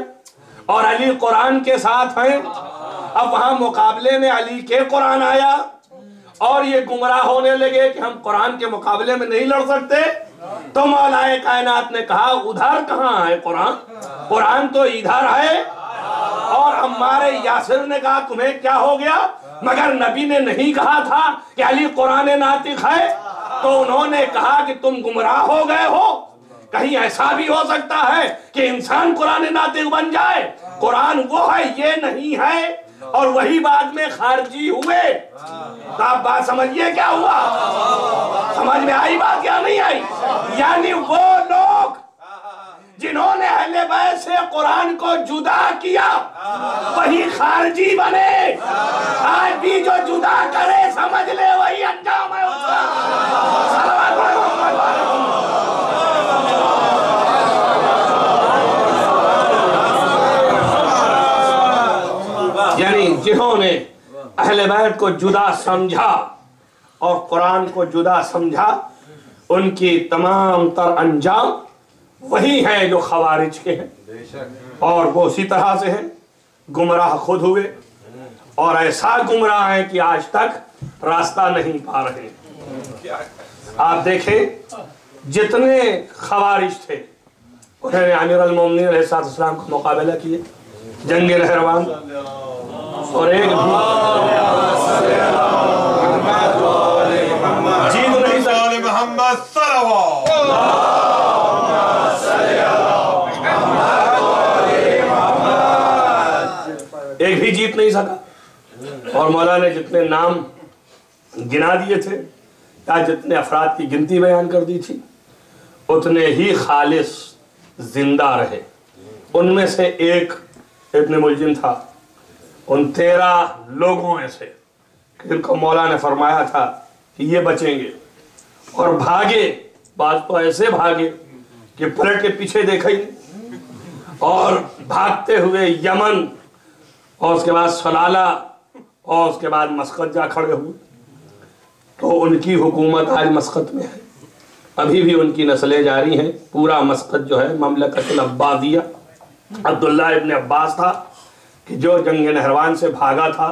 اور علی قرآن کے ساتھ ہیں۔ اب وہاں مقابلے میں علی کے قرآن آیا اور یہ گمراہ ہونے لگے کہ ہم قرآن کے مقابلے میں نہیں لڑ سکتے، تو مولا کائنات نے کہا ادھر کہاں ہے قرآن، قرآن تو ادھر ہے۔ اور عمار یاسر نے کہا تمہیں کیا ہو گیا، مگر نبی نے نہیں کہا تھا کہ علی قرآن ناطق ہے؟ تو انہوں نے کہا کہ تم گمراہ ہو گئے ہو، کہیں ایسا بھی ہو سکتا ہے کہ انسان قرآن ناطق بن جائے؟ قرآن وہ ہے، یہ نہیں ہے، اور وہی بعد میں خارجی ہوئے۔ تو آپ بات سمجھئے کیا ہوا؟ سمجھ میں آئی بات یا نہیں آئی؟ یعنی وہ لوگ جنہوں نے اہل بیت سے قرآن کو جدا کیا وہی خارجی بنے۔ آج بھی جو جدا کرے سمجھ لے وہی انجام ہے اس کا۔ صلوات یعنی جنہوں نے اہل بیت کو جدا سمجھا اور قرآن کو جدا سمجھا، ان کی تمام تر انجام وہی ہیں جو خوارج کے ہیں، اور وہ اسی طرح سے ہیں، گمراہ خود ہوئے، اور ایسا گمراہ ہیں کہ آج تک راستہ نہیں پا رہے۔ آپ دیکھیں جتنے خوارج تھے انہوں نے امیر المومنین علیہ السلام کو مقابلہ کیے، جنگ نہروان، اور ایک بھی جیت نہیں سکے۔ ایک بھی جیت نہیں سکا، اور مولا نے جتنے نام گنا دیے تھے یا جتنے افراد کی گنتی بیان کر دی تھی اتنے ہی خالص زندہ رہے۔ ان میں سے ایک ابن ملجم تھا، ان 13 لوگوں میں سے جن کو مولا نے فرمایا تھا کہ یہ بچیں گے، اور بھاگے، بعض تو ایسے بھاگے کہ پلٹ کے پیچھے دیکھا ہی نہیں، اور بھاگتے ہوئے یمن اور اس کے بعد سلالہ اور اس کے بعد مسقط جا کھڑے ہوئے۔ تو ان کی حکومت آج مسقط میں ہے، ابھی بھی ان کی نسلیں جاری ہیں۔ پورا مسقط جو ہے مملکت العباسیہ، عبداللہ ابن عباس تھا کہ جو جنگ نہروان سے بھاگا تھا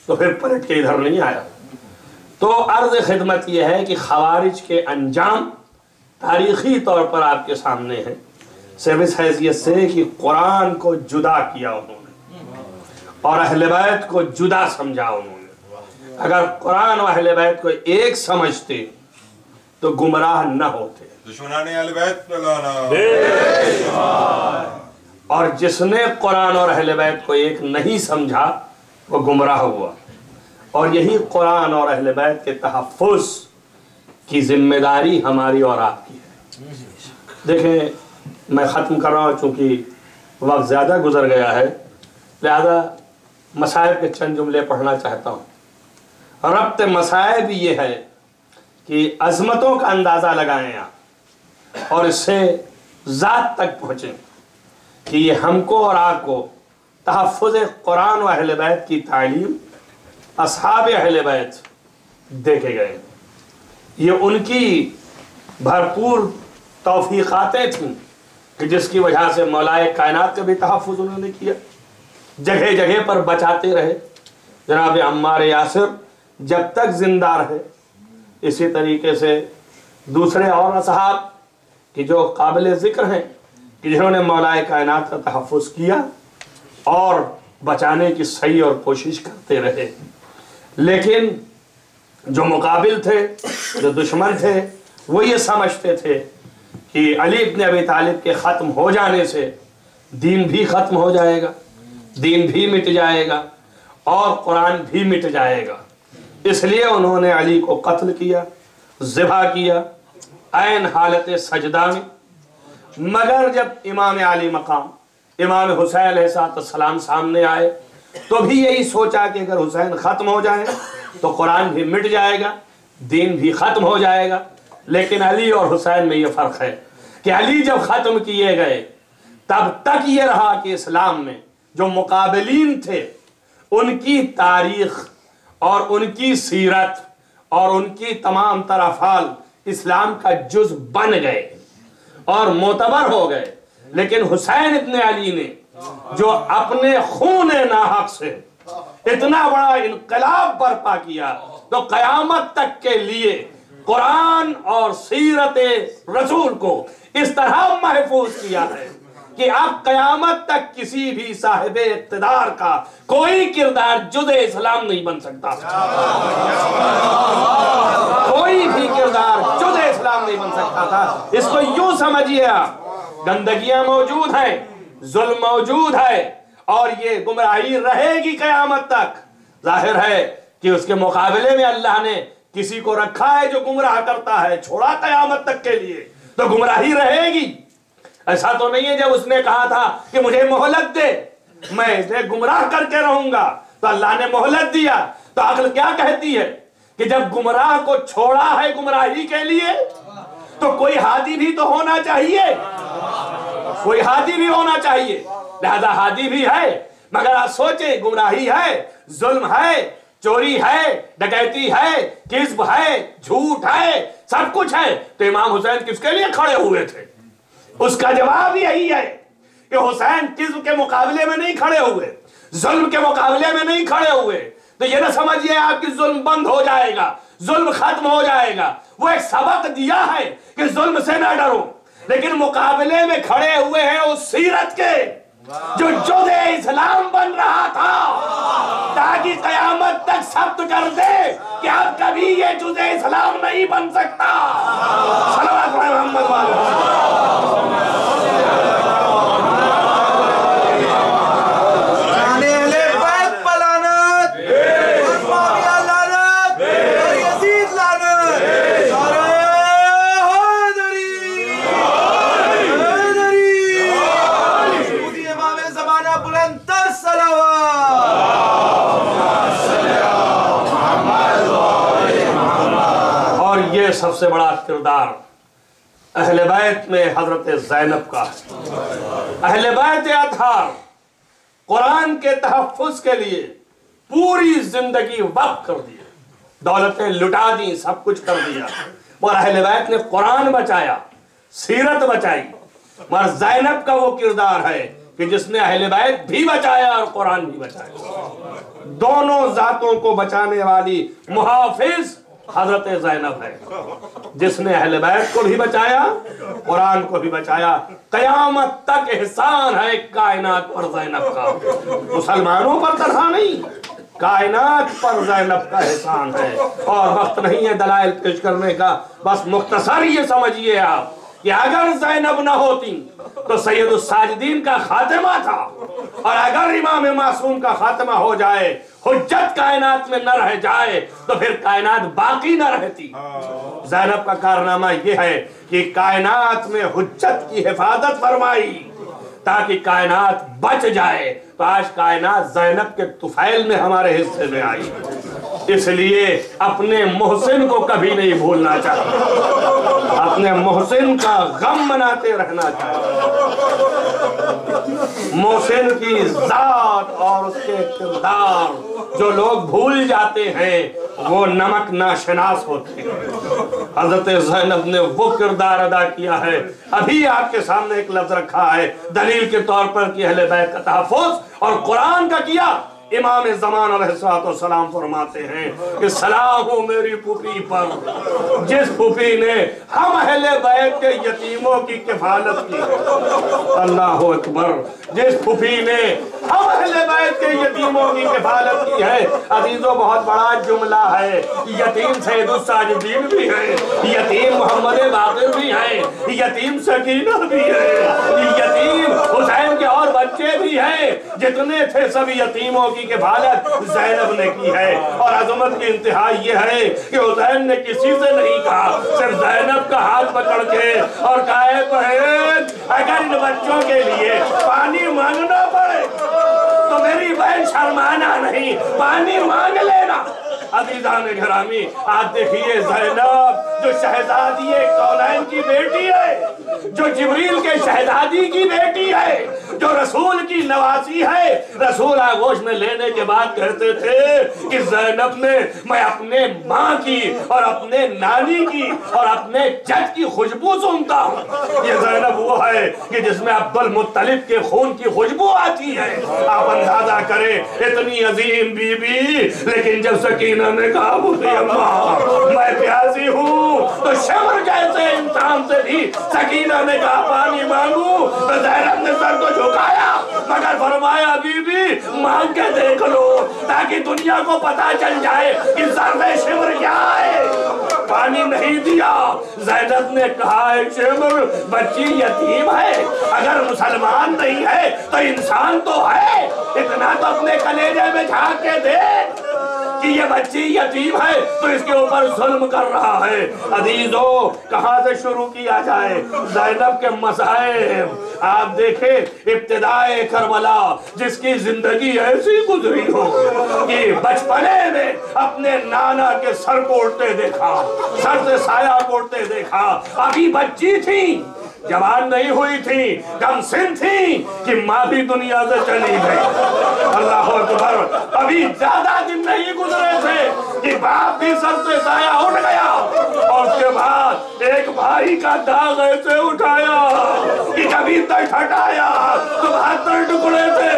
تو پھر پلٹ کے ادھر نہیں آیا۔ تو عرض خدمت یہ ہے کہ خوارج کے انجام تاریخی طور پر آپ کے سامنے ہیں، صرف اس حیثیت سے کہ قرآن کو جدا کیا انہوں نے اور اہل بیت کو جدا سمجھا انہوں نے۔ اگر قرآن و اہل بیت کو ایک سمجھتے تو گمراہ نہ ہوتے۔ دشمنان اہل بیت پہ لانا، اور جس نے قرآن اور اہل بیت کو ایک نہیں سمجھا وہ گمراہ ہوا، اور یہی قرآن اور اہل بیت کے تحفظ کی ذمہ داری ہماری اور آپ کی ہے۔ دیکھیں میں ختم کر رہا ہوں چونکہ وقت زیادہ گزر گیا ہے، لہذا مصائب کے چند جملے پڑھنا چاہتا ہوں۔ ربط مصائب یہ ہے کہ عظمتوں کا اندازہ لگائیں آپ اور اس سے ذات تک پہنچیں کہ یہ ہم کو اور آپ کو تحفظ قرآن و اہل بیت کی تعلیم اصحاب اہل بیت دے کے گئے۔ یہ ان کی بھرپور توفیقاتیں تھیں کہ جس کی وجہ سے مولائے کائنات کا بھی تحفظ انہوں نے کیا، جگہ جگہ پر بچاتے رہے۔ جناب عمار یاسر جب تک زندہ رہے، اسی طریقے سے دوسرے اور اصحاب کہ جو قابل ذکر ہیں کہ جنہوں نے مولائے کائنات کا تحفظ کیا اور بچانے کی صحیح اور کوشش کرتے رہے۔ لیکن جو مقابل تھے، جو دشمن تھے، وہ یہ سمجھتے تھے کہ علی ابن ابی طالب کے ختم ہو جانے سے دین بھی ختم ہو جائے گا، دین بھی مٹ جائے گا اور قرآن بھی مٹ جائے گا۔ اس لیے انہوں نے علی کو قتل کیا، ذبح کیا عین حالت سجدہ میں۔ مگر جب امام علی مقام امام حسین علیہ السلام سامنے آئے تو بھی یہی سوچا کہ اگر حسین ختم ہو جائے تو قرآن بھی مٹ جائے گا، دین بھی ختم ہو جائے گا۔ لیکن علی اور حسین میں یہ فرق ہے کہ علی جب ختم کیے گئے تب تک یہ رہا کہ اسلام میں جو مقابلین تھے ان کی تاریخ اور ان کی سیرت اور ان کی تمام تر افعال اسلام کا جز بن گئے اور معتبر ہو گئے۔ لیکن حسین ابن علی نے جو اپنے خون ناحق سے اتنا بڑا انقلاب برپا کیا تو قیامت تک کے لیے قرآن اور سیرت رسول کو اس طرح محفوظ کیا ہے کہ اب قیامت تک کسی بھی صاحب اقتدار کا کوئی کردار جز اسلام نہیں بن سکتا، کوئی بھی کردار نہیں بن سکتا تھا. اس کو یوں سمجھیے آپ, گندگیاں موجود ہیں, ظلم موجود ہے, اور یہ گمراہی رہے گی قیامت تک. ظاہر ہے کہ اس کے مقابلے میں اللہ نے کسی کو رکھا ہے جو گمراہ کرتا ہے, چھوڑا قیامت تک کے لیے, تو گمراہی رہے گی. ایسا تو نہیں ہے جب اس نے کہا تھا کہ مجھے مہلت دے, میں اسے گمراہ کر کے رہوں گا, تو اللہ نے مہلت دیا. تو عقل کیا کہتی ہے کہ جب گمراہ کو چھوڑا ہے گمراہی کے لیے, تو کوئی ہادی بھی تو ہونا چاہیے, کوئی ہادی بھی ہونا چاہیے. لہذا ہادی بھی ہے, مگر آپ سوچیں, گمراہی ہے, ظلم ہے, چوری ہے, ڈکیتی ہے, کذب ہے, جھوٹ ہے, سب کچھ ہے. تو امام حسین کس کے لیے کھڑے ہوئے تھے؟ اس کا جواب یہی ہے کہ حسین کذب کے مقابلے میں نہیں کھڑے ہوئے, ظلم کے مقابلے میں نہیں کھڑے ہوئے. تو یہ نہ سمجھیے آپ کہ ظلم بند ہو جائے گا, ظلم ختم ہو جائے گا. وہ ایک سبق دیا ہے کہ ظلم سے نہ ڈرو, لیکن مقابلے میں کھڑے ہوئے ہیں اس سیرت کے جو جز اسلام بن رہا تھا, تاکہ قیامت تک ثبت کر دے کہ اب کبھی یہ جز اسلام نہیں بن سکتا. صلوات محمد سب سے بڑا کردار اہل بیت میں حضرت زینب کا ہے. اہل بیت اطہار قرآن کے تحفظ کے لیے پوری زندگی وقف کر دی, دولتیں لٹا دی, سب کچھ کر دیا, اور اہل بیت نے قرآن بچایا, سیرت بچائی. مگر زینب کا وہ کردار ہے کہ جس نے اہل بیت بھی بچایا اور قرآن بھی بچایا. دونوں ذاتوں کو بچانے والی محافظ حضرت زینب ہے, جس نے اہل بیت کو بھی بچایا, قرآن کو بھی بچایا. قیامت تک احسان ہے کائنات پر زینب کا, مسلمانوں پر تنہا نہیں, کائنات پر زینب کا احسان ہے. اور وقت نہیں ہے دلائل پیش کرنے کا, بس مختصر یہ سمجھیے آپ کہ اگر زینب نہ ہوتی تو سید الساجدین کا خاتمہ تھا, اور اگر امام معصوم کا خاتمہ ہو جائے, حجت کائنات میں نہ رہ جائے, تو پھر کائنات باقی نہ رہتی. زینب کا کارنامہ یہ ہے کہ کائنات میں حجت کی حفاظت فرمائی تاکہ کائنات بچ جائے. تو آج کائنات زینب کے طفیل میں ہمارے حصے میں آئی. اس لیے اپنے محسن کو کبھی نہیں بھولنا چاہیے, اپنے محسن کا غم مناتے رہنا چاہیے. محسن کی ذات اور اس کے کردار جو لوگ بھول جاتے ہیں وہ نمک ناشناس ہوتے ہیں. حضرت زینب نے وہ کردار ادا کیا ہے. ابھی آپ کے سامنے ایک لفظ رکھا ہے دلیل کے طور پر کہ اہل بیت کا تحفظ اور قرآن کا کیا. امام زمان علیہ السلام فرماتے ہیں کہ سلام ہو میری پھوپھی پر, جس پھوپھی نے ہم اہل بیت کے یتیموں کی کفالت کی. اللہ اکبر, جس پھوپھی نے ہم اہل بیت کے یتیموں کی کفالت کی ہے. عزیزوں بہت بڑا جملہ ہے. یتیم سید الساجدین بھی ہے, یتیم محمد باقر بھی ہے, یتیم سکینہ بھی ہے, یتیم حسین کے اور بچے بھی ہیں. جتنے تھے سب یتیموں کی کفالت زینب نے کی ہے. اور عظمت کی انتہا یہ ہے کہ حسین نے کسی سے نہیں کہا, صرف زینب کا ہاتھ پکڑ کے اور کہا ہے بہن اگر ان بچوں کے لیے پانی مانگنا پڑے تو میری بہن شرمانا نہیں, پانی مانگ لینا. عزیزان گرامی, آج دیکھیے زینب جو شہزادی کونین کی بیٹی ہے, جو جبریل کے شہزادی کی بیٹی ہے, جو رسول کی نواسی ہے. رسول آغوش میں لینے کے بعد کہتے تھے کہ زینب نے میں اپنے ماں کی اور اپنے نانی کی اور اپنے جد کی خوشبو سنتا ہوں. یہ زینب وہ ہے کہ جس میں عبد المطلب کے خون کی خوشبو آتی ہے. آپ اندازہ کریں اتنی عظیم بی بی, لیکن جب سکینہ نے کہا بولی اماں میں پیاسی ہوں, تو شمر جیسے انسان سے بھی سکینہ نے کہا پانی مانگوں, تو زینب نے سر کو جھکایا مگر فرمایا بی بی مانگ کے دیکھ لو تاکہ دنیا کو پتا چل جائے کہ ذرے شمر کیا ہے. پانی نہیں دیا۔ زینب نے کہا اے شمر بچی یتیم ہے، اگر مسلمان نہیں ہے تو انسان تو ہے، اتنا تو اپنے کلیجے میں جھانک کے دیکھ کہ یہ بچی یتیم ہے تو اس کے اوپر ظلم کر رہا ہے۔ عزیزو کہاں سے شروع کیا جائے؟ زینب کے مصائب آپ دیکھیں، ابتدائے کربلا جس کی زندگی ایسی گزری ہو کہ بچپنے میں اپنے نانا کے سر کو اڑتے دیکھا، سر سے سایہ کو اڑتے دیکھا، ابھی بچی تھی، جوان نہیں ہوئی تھی، کم سن تھی کہ ماں بھی دنیا سے چلی گئی۔ اللہ اکبر، ابھی زیادہ دن نہیں گزرے تھے کہ باپ بھی سر سے سایہ اٹھ گیا، اور اس کے بعد ایک بھائی کا داغ ایسے اٹھایا کہ کبھی تک ہٹایا تو 72 ٹکڑے تھے،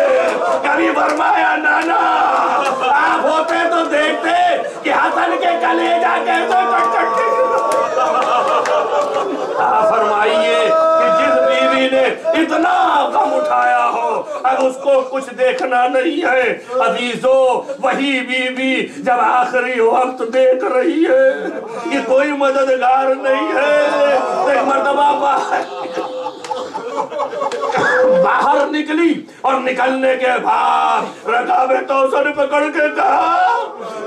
کبھی فرمایا نانا آپ ہوتے تو دیکھتے کہ حسن کے کلیجہ کیسے کٹ فرمائیے کہ جس بیوی نے اتنا غم اٹھایا ہو اب اس کو کچھ دیکھنا نہیں ہے۔ عزیزو وہی بیوی جب آخری وقت دیکھ رہی ہے کہ کوئی مددگار نہیں ہے، ایک مرتبہ باہر نکلی، اور نکلنے کے بعد رکاب توسن پکڑ کے کہا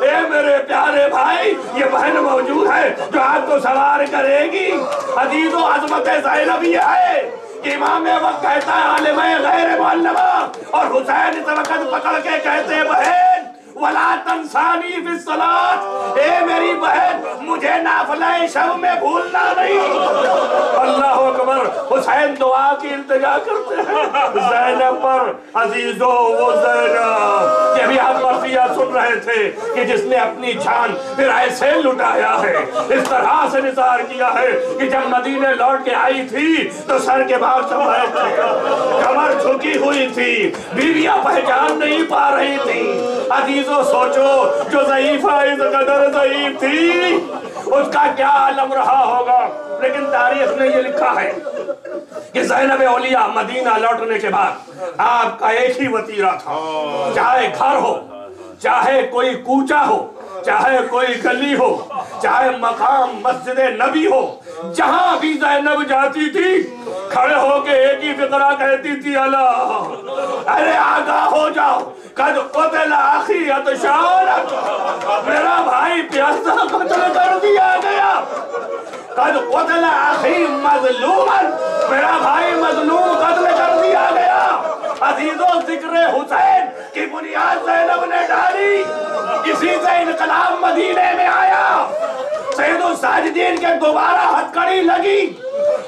اے میرے پیارے بھائی یہ بہن موجود ہے جو آپ کو سوار کرے گی۔ عزیز و عظمت زینب یہ ہے کہ امام وقت کہتا ہے عالم غیر معلمہ، اور حسین اس وقت پکڑ کے کہتے بہن وَلَا تَنْسَانِي فِي الصَّلَاةِ، اے میری بہن مجھے نافلہ شب میں بھولنا نہیں۔ اللہ اکبر، حسین دعا کی التجا کرتے ہیں زینب پر۔ عزیزو وہ زینب یہ بھی آپ مرثیہ سن رہے تھے کہ جس نے اپنی جان پھر ایسے لٹایا ہے، اس طرح سے نثار کیا ہے کہ جب مدینے لوٹ کے آئی تھی تو سر کے بھاگ سفید تھے، کمر جھکی ہوئی تھی، بیویاں پہچان نہیں پا رہی تھی۔ عزیزو سوچو جو ضعیفہ اس قدر ضعیف تھی اس کا کیا عالم رہا ہوگا، لیکن تاریخ نے یہ لکھا ہے کہ زینب اولیاء مدینہ لوٹنے کے بعد آپ کا ایک ہی وطیرہ تھا، چاہے گھر ہو، چاہے کوئی کوچہ ہو، چاہے کوئی گلی ہو، چاہے مقام مسجد نبی ہو، جہاں بھی زینب جاتی تھی کھڑے ہو کے ایک ہی فقرہ کہتی تھی اللہ ارے آگاہ ہو جاؤ قد قتل اخی عطشان، میرا بھائی پیاسا قتل کر دیا گیا، قد قتل اخی مظلوما، میرا بھائی مظلوم قتل کر دیا گیا۔ عزیزو ذکر حسین کی بنیاد زینب نے ڈالی، اسی سے انقلاب مدینے میں آیا، سید الساجدین کے دوبارہ ہتھکڑی لگی،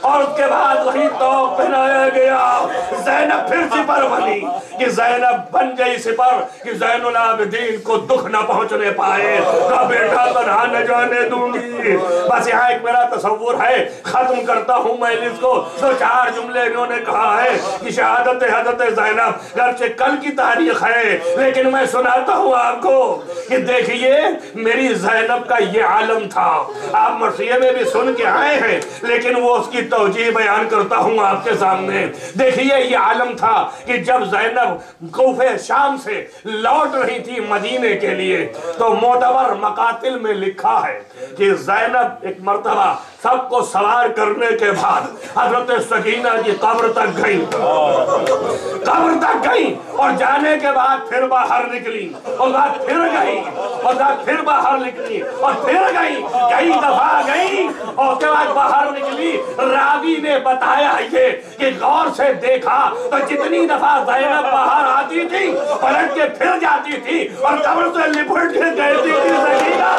اور اس کے بعد وہی توق پہنایا گیا، زینب پھر سپر بنی کہ زینب بن گئی سپر کہ زین العابدین کو دکھ نہ پہنچنے پائے، کہا بیٹا تنہا نہ جانے دوں گی۔ بس یہاں ایک میرا تصور ہے، ختم کرتا ہوں میں اس کو، دو چار جملے انہوں نے کہا ہے کہ شہادت حضرت زینب گرچہ کل کی تاریخ ہے لیکن میں سناتا ہوں آپ کو کہ دیکھیے میری زینب کا یہ عالم تھا، آپ مرثیے میں بھی سن کے آئے ہیں لیکن وہ اس کی توجیہ بیان کرتا ہوں آپ کے سامنے۔ دیکھیے یہ عالم تھا کہ جب زینب کوفہ شام سے لوٹ رہی تھی مدینے کے لیے تو معتبر مقاتل میں لکھا ہے کہ زینب ایک مرتبہ سب کو سوار کرنے کے بعد حضرت سکینہ کی قبر تک گئی اور جانے کے بعد پھر باہر نکلی، اور بعد پھر گئی، اور بعد پھر باہر نکلی، اور پھر گئی، کئی دفعہ گئی اور اس کے بعد باہر نکلی۔ راوی نے بتایا یہ کہ غور سے دیکھا تو جتنی دفعہ زینب باہر آتی تھی پلٹ کے پھر جاتی تھی اور قبر سے لپٹ کے کہتی تھی سکینہ